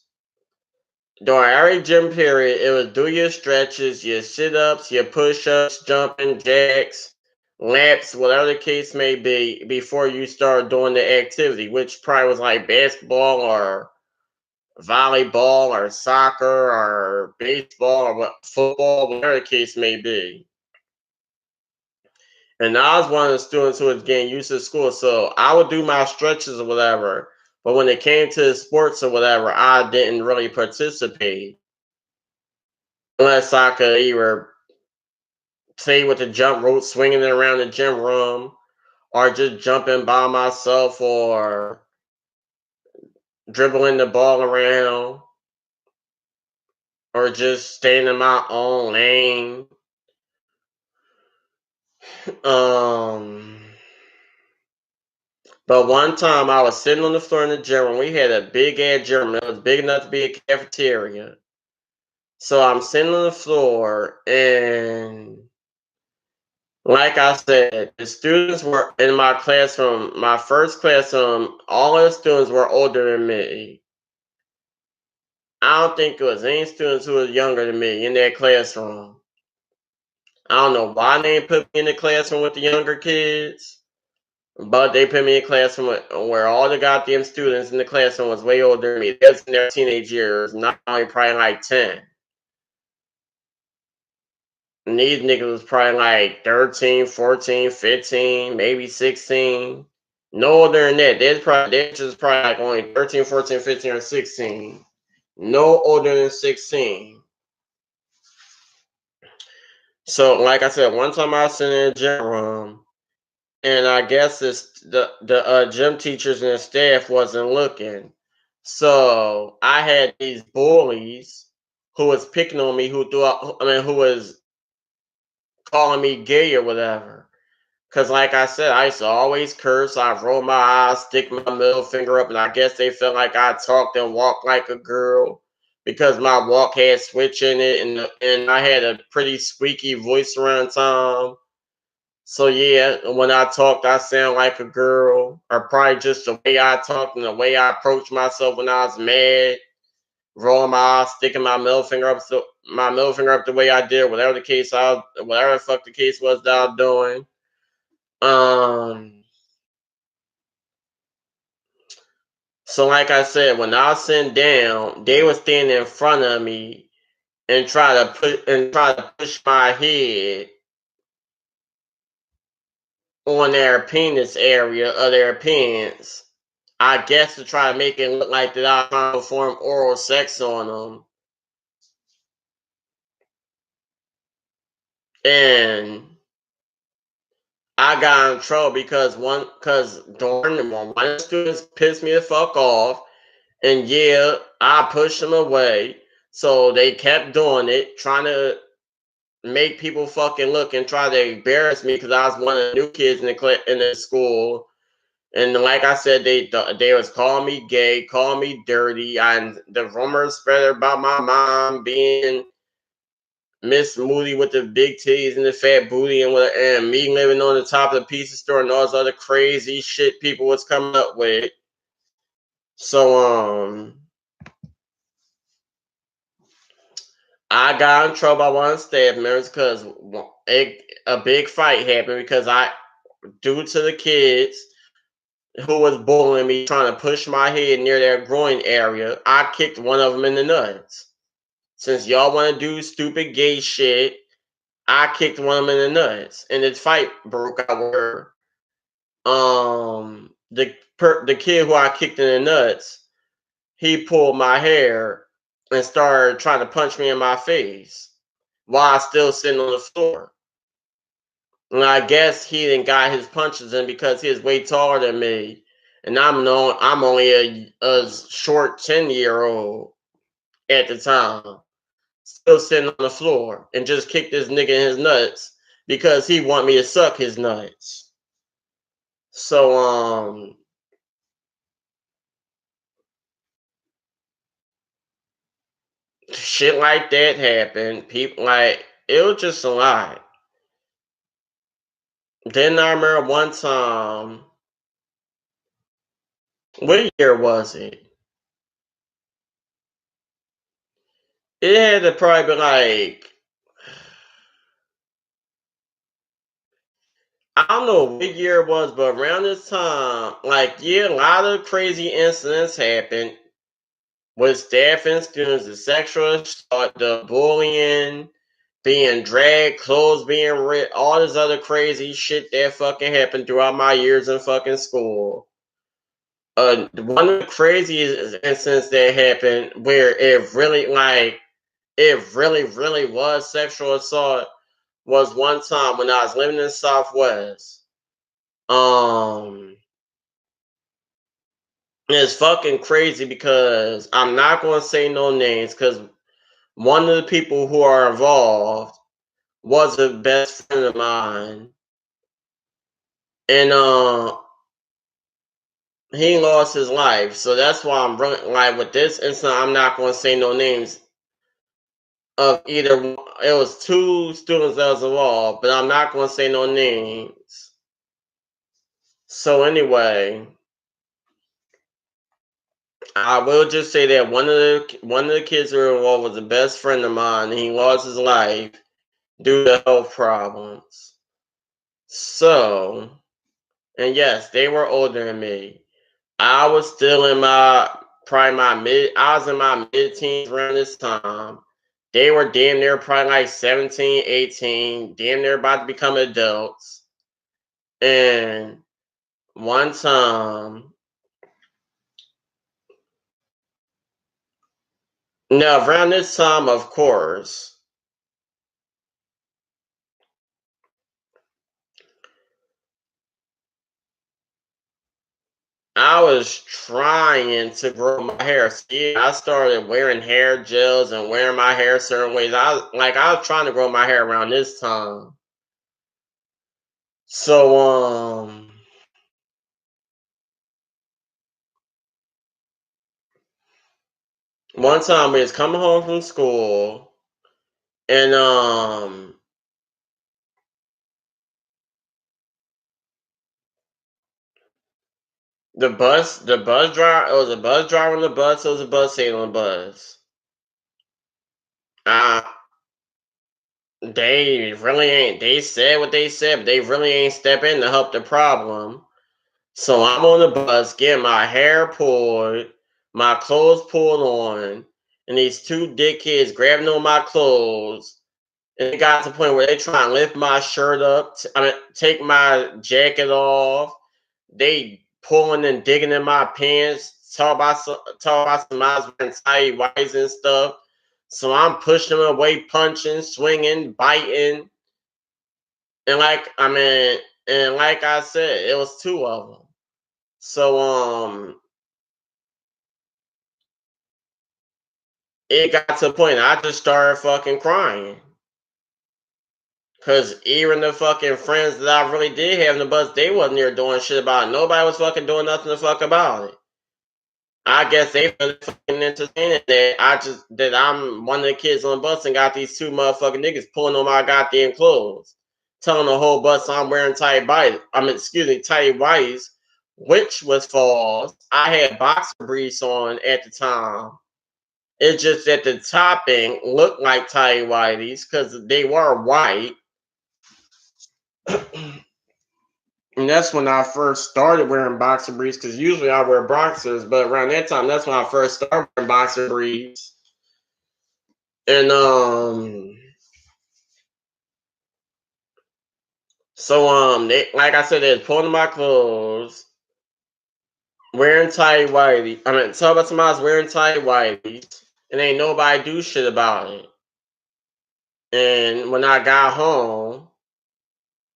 during every gym period. It was do your stretches, your sit ups, your push ups, jumping jacks, laps, whatever the case may be, before you start doing the activity, which probably was like basketball or volleyball or soccer or baseball or football, whatever the case may be. And I was one of the students who was getting used to school, so I would do my stretches or whatever. But when it came to sports or whatever, I didn't really participate unless I could either play with the jump rope, swinging it around the gym room, or just jumping by myself, or dribbling the ball around, or just staying in my own lane. Um, but one time I was sitting on the floor in the gym room. We had a big ass gym room. It was big enough to be a cafeteria. So I'm sitting on the floor, and like I said, the students were in my classroom, my first classroom, all the students were older than me. I don't think there was any students who were younger than me in that classroom. I don't know why they didn't put me in the classroom with the younger kids, but they put me in a classroom where all the goddamn students in the classroom was way older than me. They was in their teenage years, not only probably like 10. And these niggas was probably like 13, 14, 15, maybe 16. No older than that. They're just probably like only 13, 14, 15, or 16. No older than 16. So, like I said, one time I was sitting in the gym room, and I guess it's the gym teachers and the staff wasn't looking. So I had these bullies who was picking on me, who was calling me gay or whatever. Cause like I said, I used to always curse. I roll my eyes, stick my middle finger up, and I guess they felt like I talked and walked like a girl because my walk had switch in it, and I had a pretty squeaky voice around time. So yeah, when I talked, I sound like a girl, or probably just the way I talked and the way I approached myself when I was mad, rolling my eyes, sticking my middle finger up the way I did, whatever the fuck the case was that I was doing. Um, so like I said, when I was sitting down, they were standing in front of me and try to push my head on their penis area of their pants. I guess to try to make it look like that I was trying to perform oral sex on them. And I got in trouble because during one of the students pissed me the fuck off, and yeah, I pushed them away. So they kept doing it, trying to make people fucking look and try to embarrass me because I was one of the new kids in the school. And like I said, they was calling me gay, calling me dirty, and the rumors spread about my mom being Miss Moody with the big titties and the fat booty, and me living on the top of the pizza store and all this other crazy shit people was coming up with. So I got in trouble by one of the staff members because a big fight happened because due to the kids who was bullying me, trying to push my head near their groin area, I kicked one of them in the nuts. Since y'all want to do stupid gay shit, I kicked one of them in the nuts, and this fight broke out where the kid who I kicked in the nuts, he pulled my hair and started trying to punch me in my face while I was still sitting on the floor. And I guess he didn't got his punches in because he was way taller than me, and I'm only a short 10-year-old at the time, still sitting on the floor, and just kicked this nigga in his nuts because he want me to suck his nuts. So shit like that happened. People like it was just a lot. Then I remember one time, what year was it? It had to probably be like, I don't know what year it was, but around this time, like yeah, a lot of crazy incidents happened with staff and students, the sexual assault, the bullying, being dragged, clothes being ripped, all this other crazy shit that fucking happened throughout my years in fucking school. One of the craziest incidents that happened where it really was sexual assault was one time when I was living in the Southwest. Um, it's fucking crazy because I'm not going to say no names because one of the people who are involved was a best friend of mine, and he lost his life. So that's why I'm running like with this incident. I'm not going to say no names of either. It was two students that was involved, but I'm not going to say no names. So anyway, I will just say that one of the kids who were involved was a best friend of mine, and he lost his life due to health problems. So, and yes, they were older than me. I was still in my probably my mid. I was in my mid teens around this time. They were damn near probably like 17, 18, damn near about to become adults. And one time, now around this time, of course, I was trying to grow my hair. So yeah, I started wearing hair gels and wearing my hair certain ways. I was trying to grow my hair around this time. So one time we was coming home from school and the bus driver, it was a bus driver on the bus, it was a bus sailor on the bus. Uh they really ain't, they said what they said, but they really ain't step in to help the problem. So I'm on the bus getting my hair pulled, my clothes pulled on, and these two dickheads grabbing on my clothes. And it got to the point where they try and lift my shirt up, take my jacket off. They pulling and digging in my pants, talk about some I was wearing tight whities and stuff. So I'm pushing them away, punching, swinging, biting, and like I said, it was two of them. So it got to the point I just started fucking crying. Cause even the fucking friends that I really did have in the bus, they wasn't there doing shit about it. Nobody was fucking doing nothing to fuck about it. I guess they really fucking entertaining that I'm one of the kids on the bus and got these two motherfucking niggas pulling on my goddamn clothes. Telling the whole bus I'm wearing tight whities. Tight whities, which was false. I had boxer briefs on at the time. It's just that the topping looked like tight whities because they were white. And that's when I first started wearing boxer briefs because usually I wear boxers, but around that time, that's when I first started wearing boxer briefs. And they, like I said, they was pulling my clothes, wearing tight whities. Talk about somebody's wearing tight whities, and ain't nobody do shit about it. And when I got home,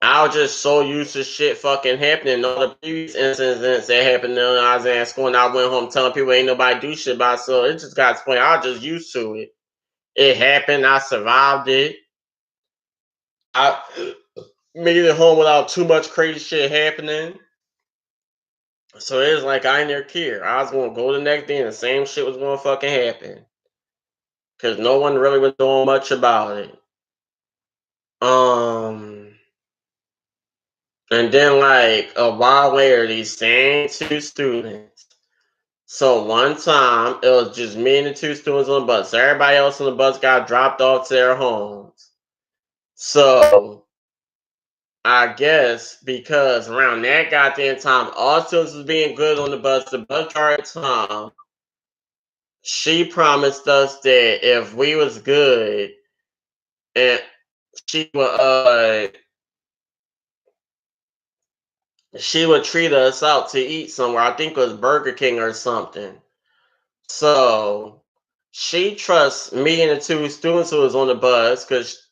I was just so used to shit fucking happening. All the previous incidents that happened when I was in school, and I went home telling people ain't nobody do shit about it. So it just got to the point I was just used to it. It happened. I survived it. I made it home without too much crazy shit happening. So it was like I didn't care. I was gonna go the next day and the same shit was gonna fucking happen. Cause no one really was doing much about it. And then like a while later, these same two students. So one time it was just me and the two students on the bus. Everybody else on the bus got dropped off to their homes. So I guess because around that goddamn time, all students was being good on the bus. The bus driver Tom, she promised us that if we was good, and she would she would treat us out to eat somewhere. I think it was Burger King or something. So she trusts me and the two students who was on the bus because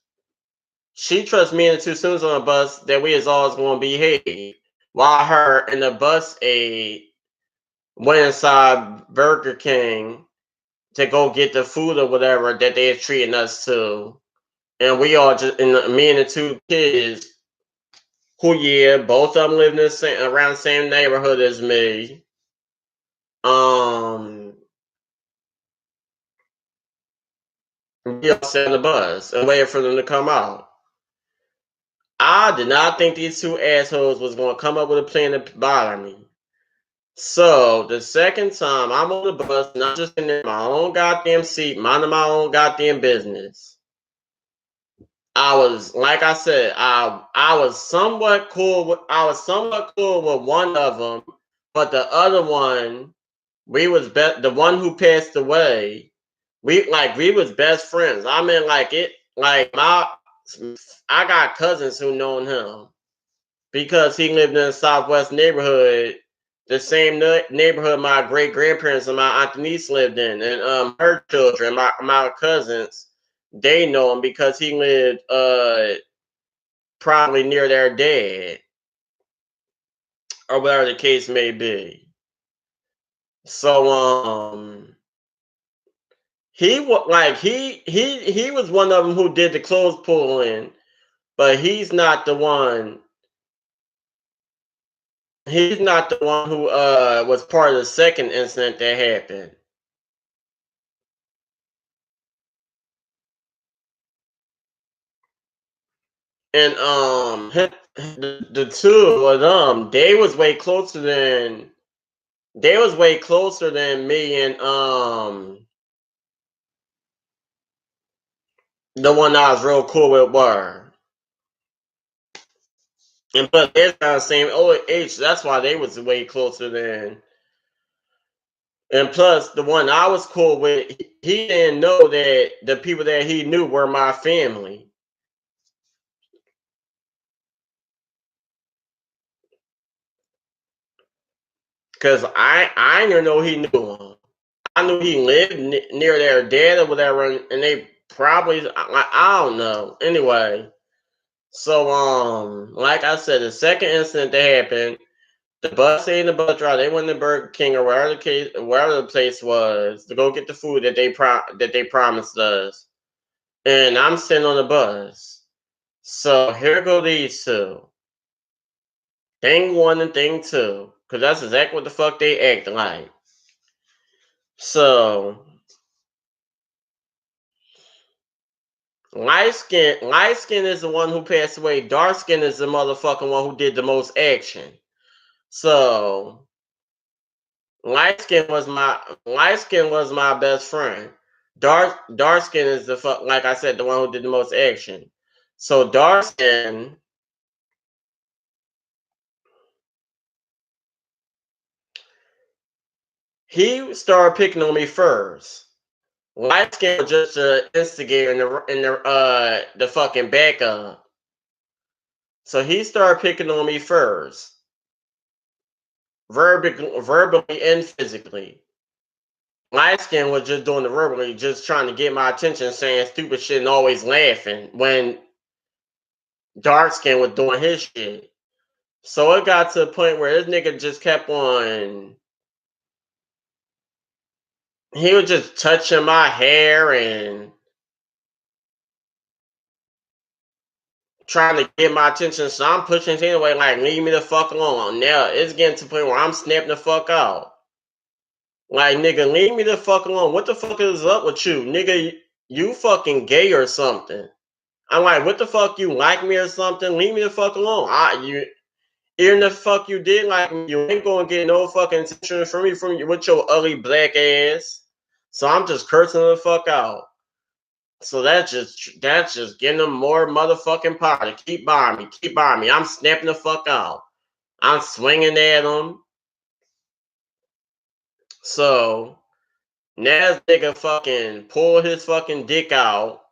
she trusts me and the two students on the bus that we is always going to behave. While her and the bus aide went inside Burger King to go get the food or whatever that they are treating us to. And we all just, and me and the two kids, who, yeah, both of them live in around the same neighborhood as me. We all sat on the bus and waited for them to come out. I did not think these two assholes was going to come up with a plan to bother me. So the second time I'm on the bus, not just in my own goddamn seat, minding my own goddamn business. I was, like I said, I was somewhat cool. I was somewhat cool with one of them, but the other one, the one who passed away. We was best friends. I mean, like it, like I got cousins who known him because he lived in a Southwest neighborhood, the same neighborhood my great grandparents and my aunt niece lived in, and her children, my cousins, they know him because he lived probably near their dad or whatever the case may be. So he was like he was one of them who did the clothes pulling, but he's not the one who was part of the second incident that happened. And the two of them, they was way closer than me and the one I was real cool with were. And but they're kind of same age, that's why they was way closer than. And plus, the one I was cool with, he didn't know that the people that he knew were my family. Cause I didn't know he knew him. I knew he lived near their dad or whatever, and they probably I don't know. Anyway, so like I said, the second incident that happened, the bus ain't the bus driver. They went to Burger King or wherever the place was to go get the food that they promised us, and I'm sitting on the bus. So here go these two. Thing one and thing two, because that's exactly what the fuck they act like. So light skin is the one who passed away. Dark skin is the motherfucking one who did the most action. So light skin was my best friend. Dark skin is the fuck, like I said, the one who did the most action. So dark skin, he started picking on me first. Light skin was just an instigator in the fucking backup. So he started picking on me first, verbally and physically. Light skin was just doing the verbally, just trying to get my attention, saying stupid shit and always laughing. When dark skin was doing his shit. So it got to the point where this nigga just kept on. He was just touching my hair and trying to get my attention. So I'm pushing his hand away, like, leave me the fuck alone. Now it's getting to the point where I'm snapping the fuck out. Like, nigga, leave me the fuck alone. What the fuck is up with you? Nigga, you fucking gay or something. I'm like, what the fuck, you like me or something? Leave me the fuck alone. Even the fuck you did like me, you ain't gonna get no fucking attention from me with your ugly black ass. So I'm just cursing the fuck out. So that's just getting them more motherfucking power to keep by me, keep by me. I'm snapping the fuck out. I'm swinging at them. So now this nigga fucking pull his fucking dick out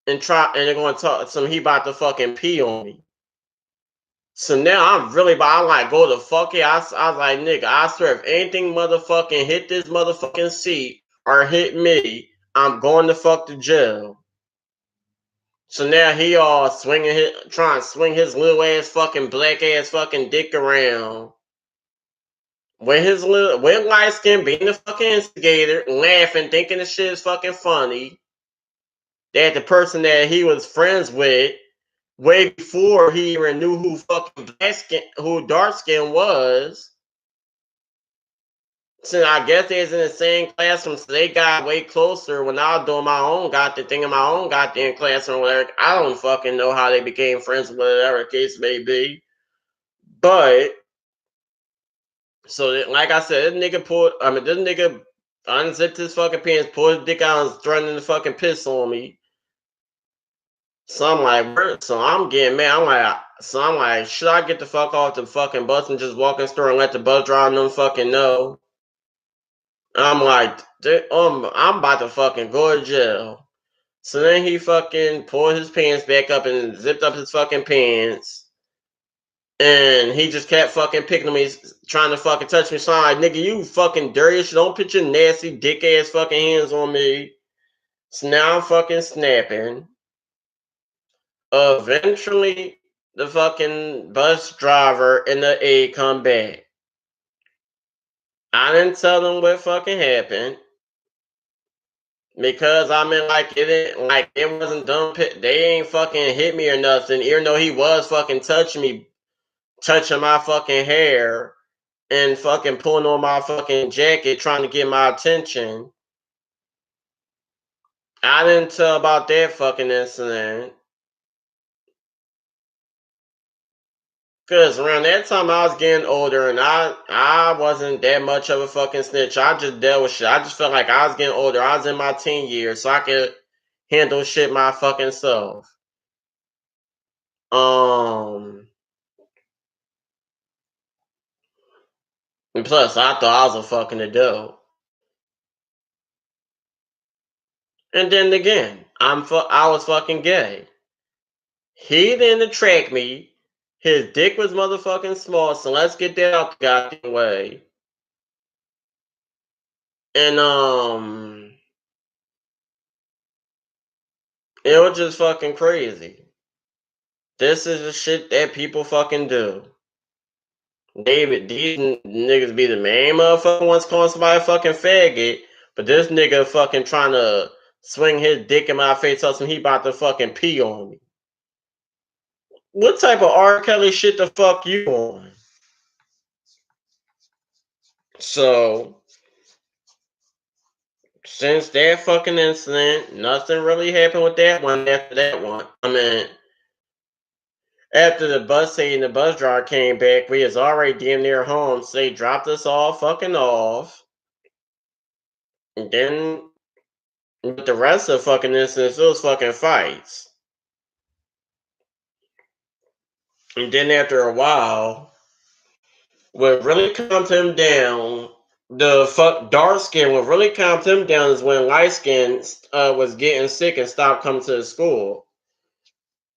and they're gonna talk some he about to fucking pee on me. So now I'm like, go the fuck yeah. I was like, nigga, I swear if anything motherfucking hit this motherfucking seat or hit me, I'm going to fuck to jail. So now he all trying to swing his little ass fucking black ass fucking dick around. With light skin being the fucking instigator, laughing, thinking the shit is fucking funny. That the person that he was friends with way before he even knew who dark skin was. So I guess they was in the same classroom, so they got way closer when I was doing my own goddamn thing in my own goddamn classroom. Whatever. I don't fucking know how they became friends, whatever the case may be. But so like I said, this nigga unzipped his fucking pants, pulled his dick out, and was threatening to fucking piss on me. So I'm like, so I'm getting mad. I'm like, should I get the fuck off the fucking bus and just walk in the store and let the bus driver them fucking know? I'm like, I'm about to fucking go to jail. So then he fucking pulled his pants back up and zipped up his fucking pants. And he just kept fucking picking me, trying to fucking touch me. So I'm like, nigga, you fucking dirty shit. Don't put your nasty dick ass fucking hands on me. So now I'm fucking snapping. Eventually, the fucking bus driver and the aide come back. I didn't tell them what fucking happened because I mean, like it didn't, like it wasn't done. They ain't fucking hit me or nothing. Even though he was fucking touching me, touching my fucking hair and fucking pulling on my fucking jacket, trying to get my attention. I didn't tell about that fucking incident. Cause around that time I was getting older and I wasn't that much of a fucking snitch. I just dealt with shit. I just felt like I was getting older. I was in my teen years, so I could handle shit my fucking self. Um, and plus I thought I was a fucking adult. And then again, I was fucking gay. He didn't attract me. His dick was motherfucking small, so let's get that out the goddamn way. And it was just fucking crazy. This is the shit that people fucking do. These niggas be the main motherfucking ones calling somebody a fucking faggot, but this nigga fucking trying to swing his dick in my face, telling he about to fucking pee on me. What type of R. Kelly shit the fuck you on? So, since that fucking incident, nothing really happened with that one after that one. I mean, after the bus saying the bus driver came back, we was already damn near home, so they dropped us all fucking off. And then with the rest of the fucking incidents, it was fucking fights. And then after a while, what really calmed him down, the fuck dark skin, what really calmed him down is when light skin was getting sick and stopped coming to the school.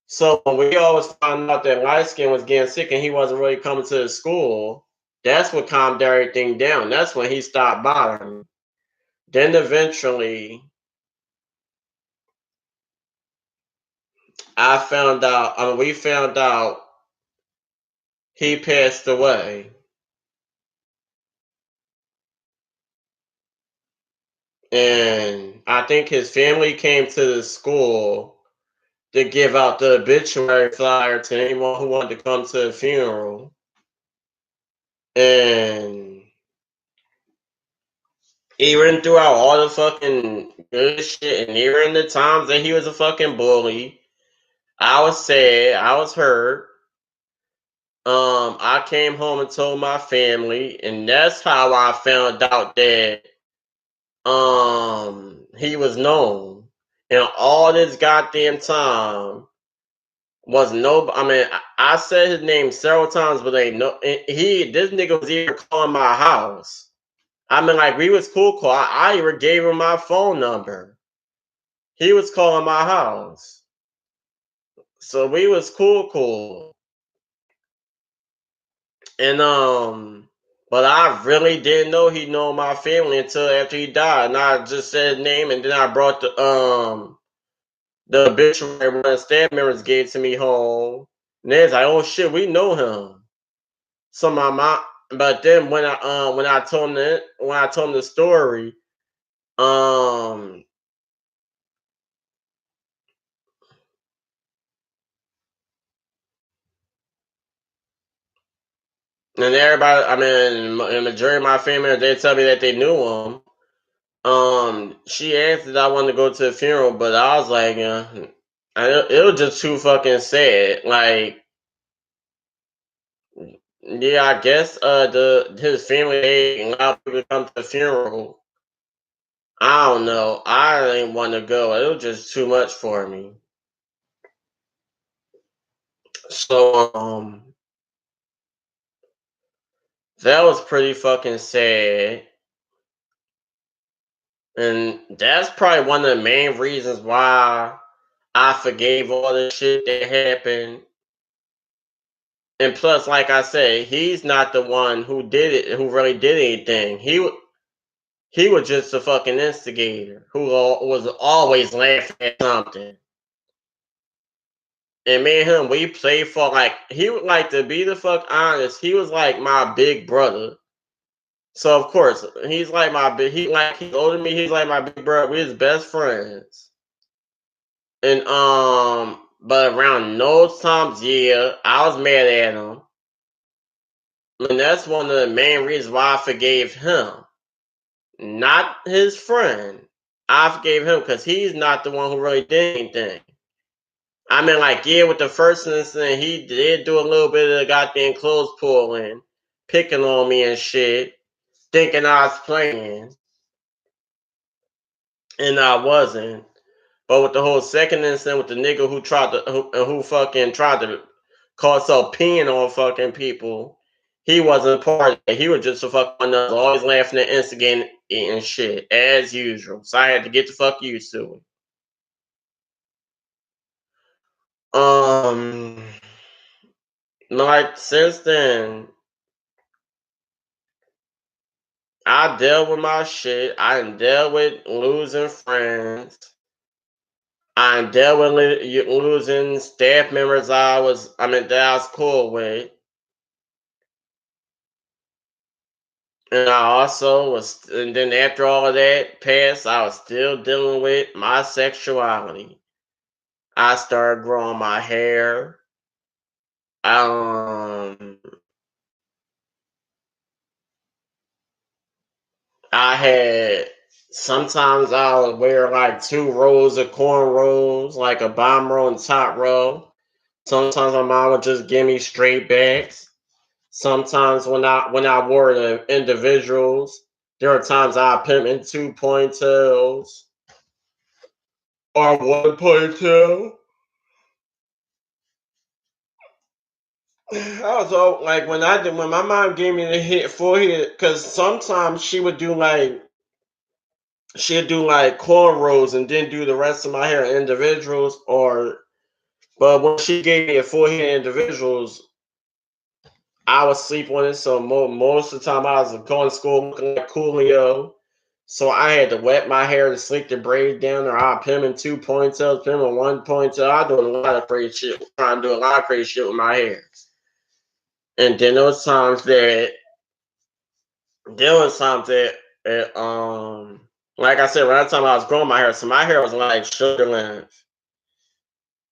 So when we always found out that light skin was getting sick and he wasn't really coming to the school, that's what calmed everything down. That's when he stopped bothering me. Then eventually, we found out he passed away. And I think his family came to the school to give out the obituary flyer to anyone who wanted to come to the funeral. And even throughout all the fucking good shit, and even the times that he was a fucking bully, I was sad, I was hurt. I came home and told my family, and that's how I found out that he was known. And all this goddamn time was no. I mean, I said his name several times, but ain't no. This nigga was even calling my house. I mean, like we was cool. I even gave him my phone number. He was calling my house, so we was cool. And but I really didn't know he know my family until after he died, and I just said his name, and then I brought the obituary one of the staff members gave to me home, and they was like, "Oh shit, we know him." So my mom, but then when I told him the story, um, and everybody, I mean, the majority of my family, they tell me that they knew him. She asked if I wanted to go to the funeral, but I was like, it was just too fucking sad. Like, yeah, I guess the his family they allowed people to come to the funeral. I don't know. I didn't want to go. It was just too much for me. So that was pretty fucking sad. And that's probably one of the main reasons why I forgave all the shit that happened. And plus, like I said, he's not the one who did it, who really did anything. He was just a fucking instigator who was always laughing at something. And me and him, we played for like he would like to be the fuck honest. He was like my big brother. So of course he's like he's older than me. He's like my big brother. We're his best friends. And but around those times, yeah, I was mad at him. And that's one of the main reasons why I forgave him, not his friend. I forgave him because he's not the one who really did anything. I mean, like, yeah, with the first incident, he did do a little bit of the goddamn clothes pulling, picking on me and shit, thinking I was playing, and I wasn't. But with the whole second incident with the nigga who fucking tried to call himself peeing on fucking people, he wasn't part of it. He was just a fucking nut, always laughing and instigating and shit as usual. So I had to get the fuck used to it. Like since then, I dealt with my shit. I done dealt with losing friends. I done dealt with losing staff members that I was cool with. And I also was, and then after all of that passed, I was still dealing with my sexuality. I started growing my hair. Um, I had sometimes I would wear like 2 rows of cornrows, like a bottom row and top row. Sometimes my mom would just give me straight backs. Sometimes when I wore the individuals, there are times I put them in 2 ponytails or 1 ponytail. Also, like when my mom gave me the hit forehead, because sometimes she'd do like cornrows and then do the rest of my hair individuals, but when she gave me a forehead individuals, I was sleep on it. So most of the time I was going to school looking like Coolio. So I had to wet my hair to slick the braid down, or I put them in 2 ponytails, put them in 1 ponytail. I doing a lot of crazy shit, trying to do a lot of crazy shit with my hair. And then there was times that, like I said, around the time I was growing my hair, so my hair was like shoulder length.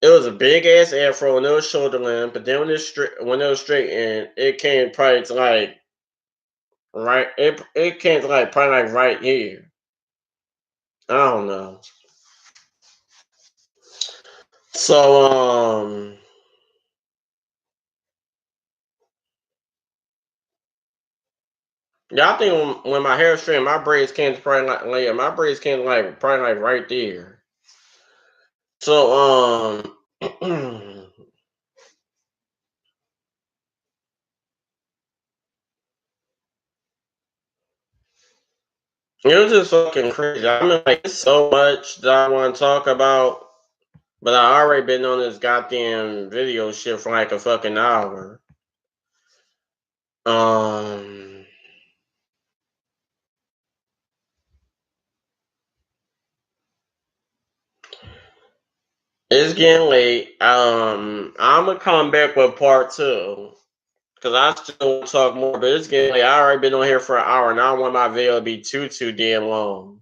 It was a big ass afro and it was shoulder length, but then when it was straight in, it came probably to like it came to like probably like right here. I don't know. So yeah, I think when my hair was straight, my braids came to probably my braids came to like probably like right there. So it was just fucking crazy. I mean, like, there's so much that I want to talk about, but I already been on this goddamn video shit for like a fucking hour. Um, it's getting late. I'm gonna come back with part two because I still want to talk more, but it's getting late. I already been on here for an hour, and I don't want my video to be too damn long.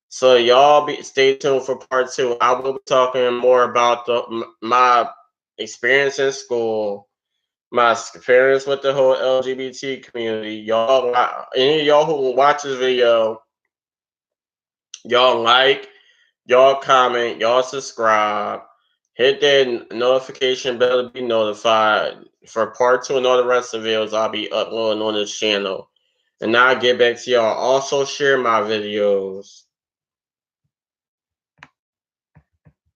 So y'all stay tuned for part two. I will be talking more about my experience in school, my experience with the whole LGBT community. Any of y'all who watch this video, y'all like, y'all comment, y'all subscribe, hit that notification bell to be notified for part two and all the rest of the videos I'll be uploading on this channel. And now I get back to y'all. Also share my videos.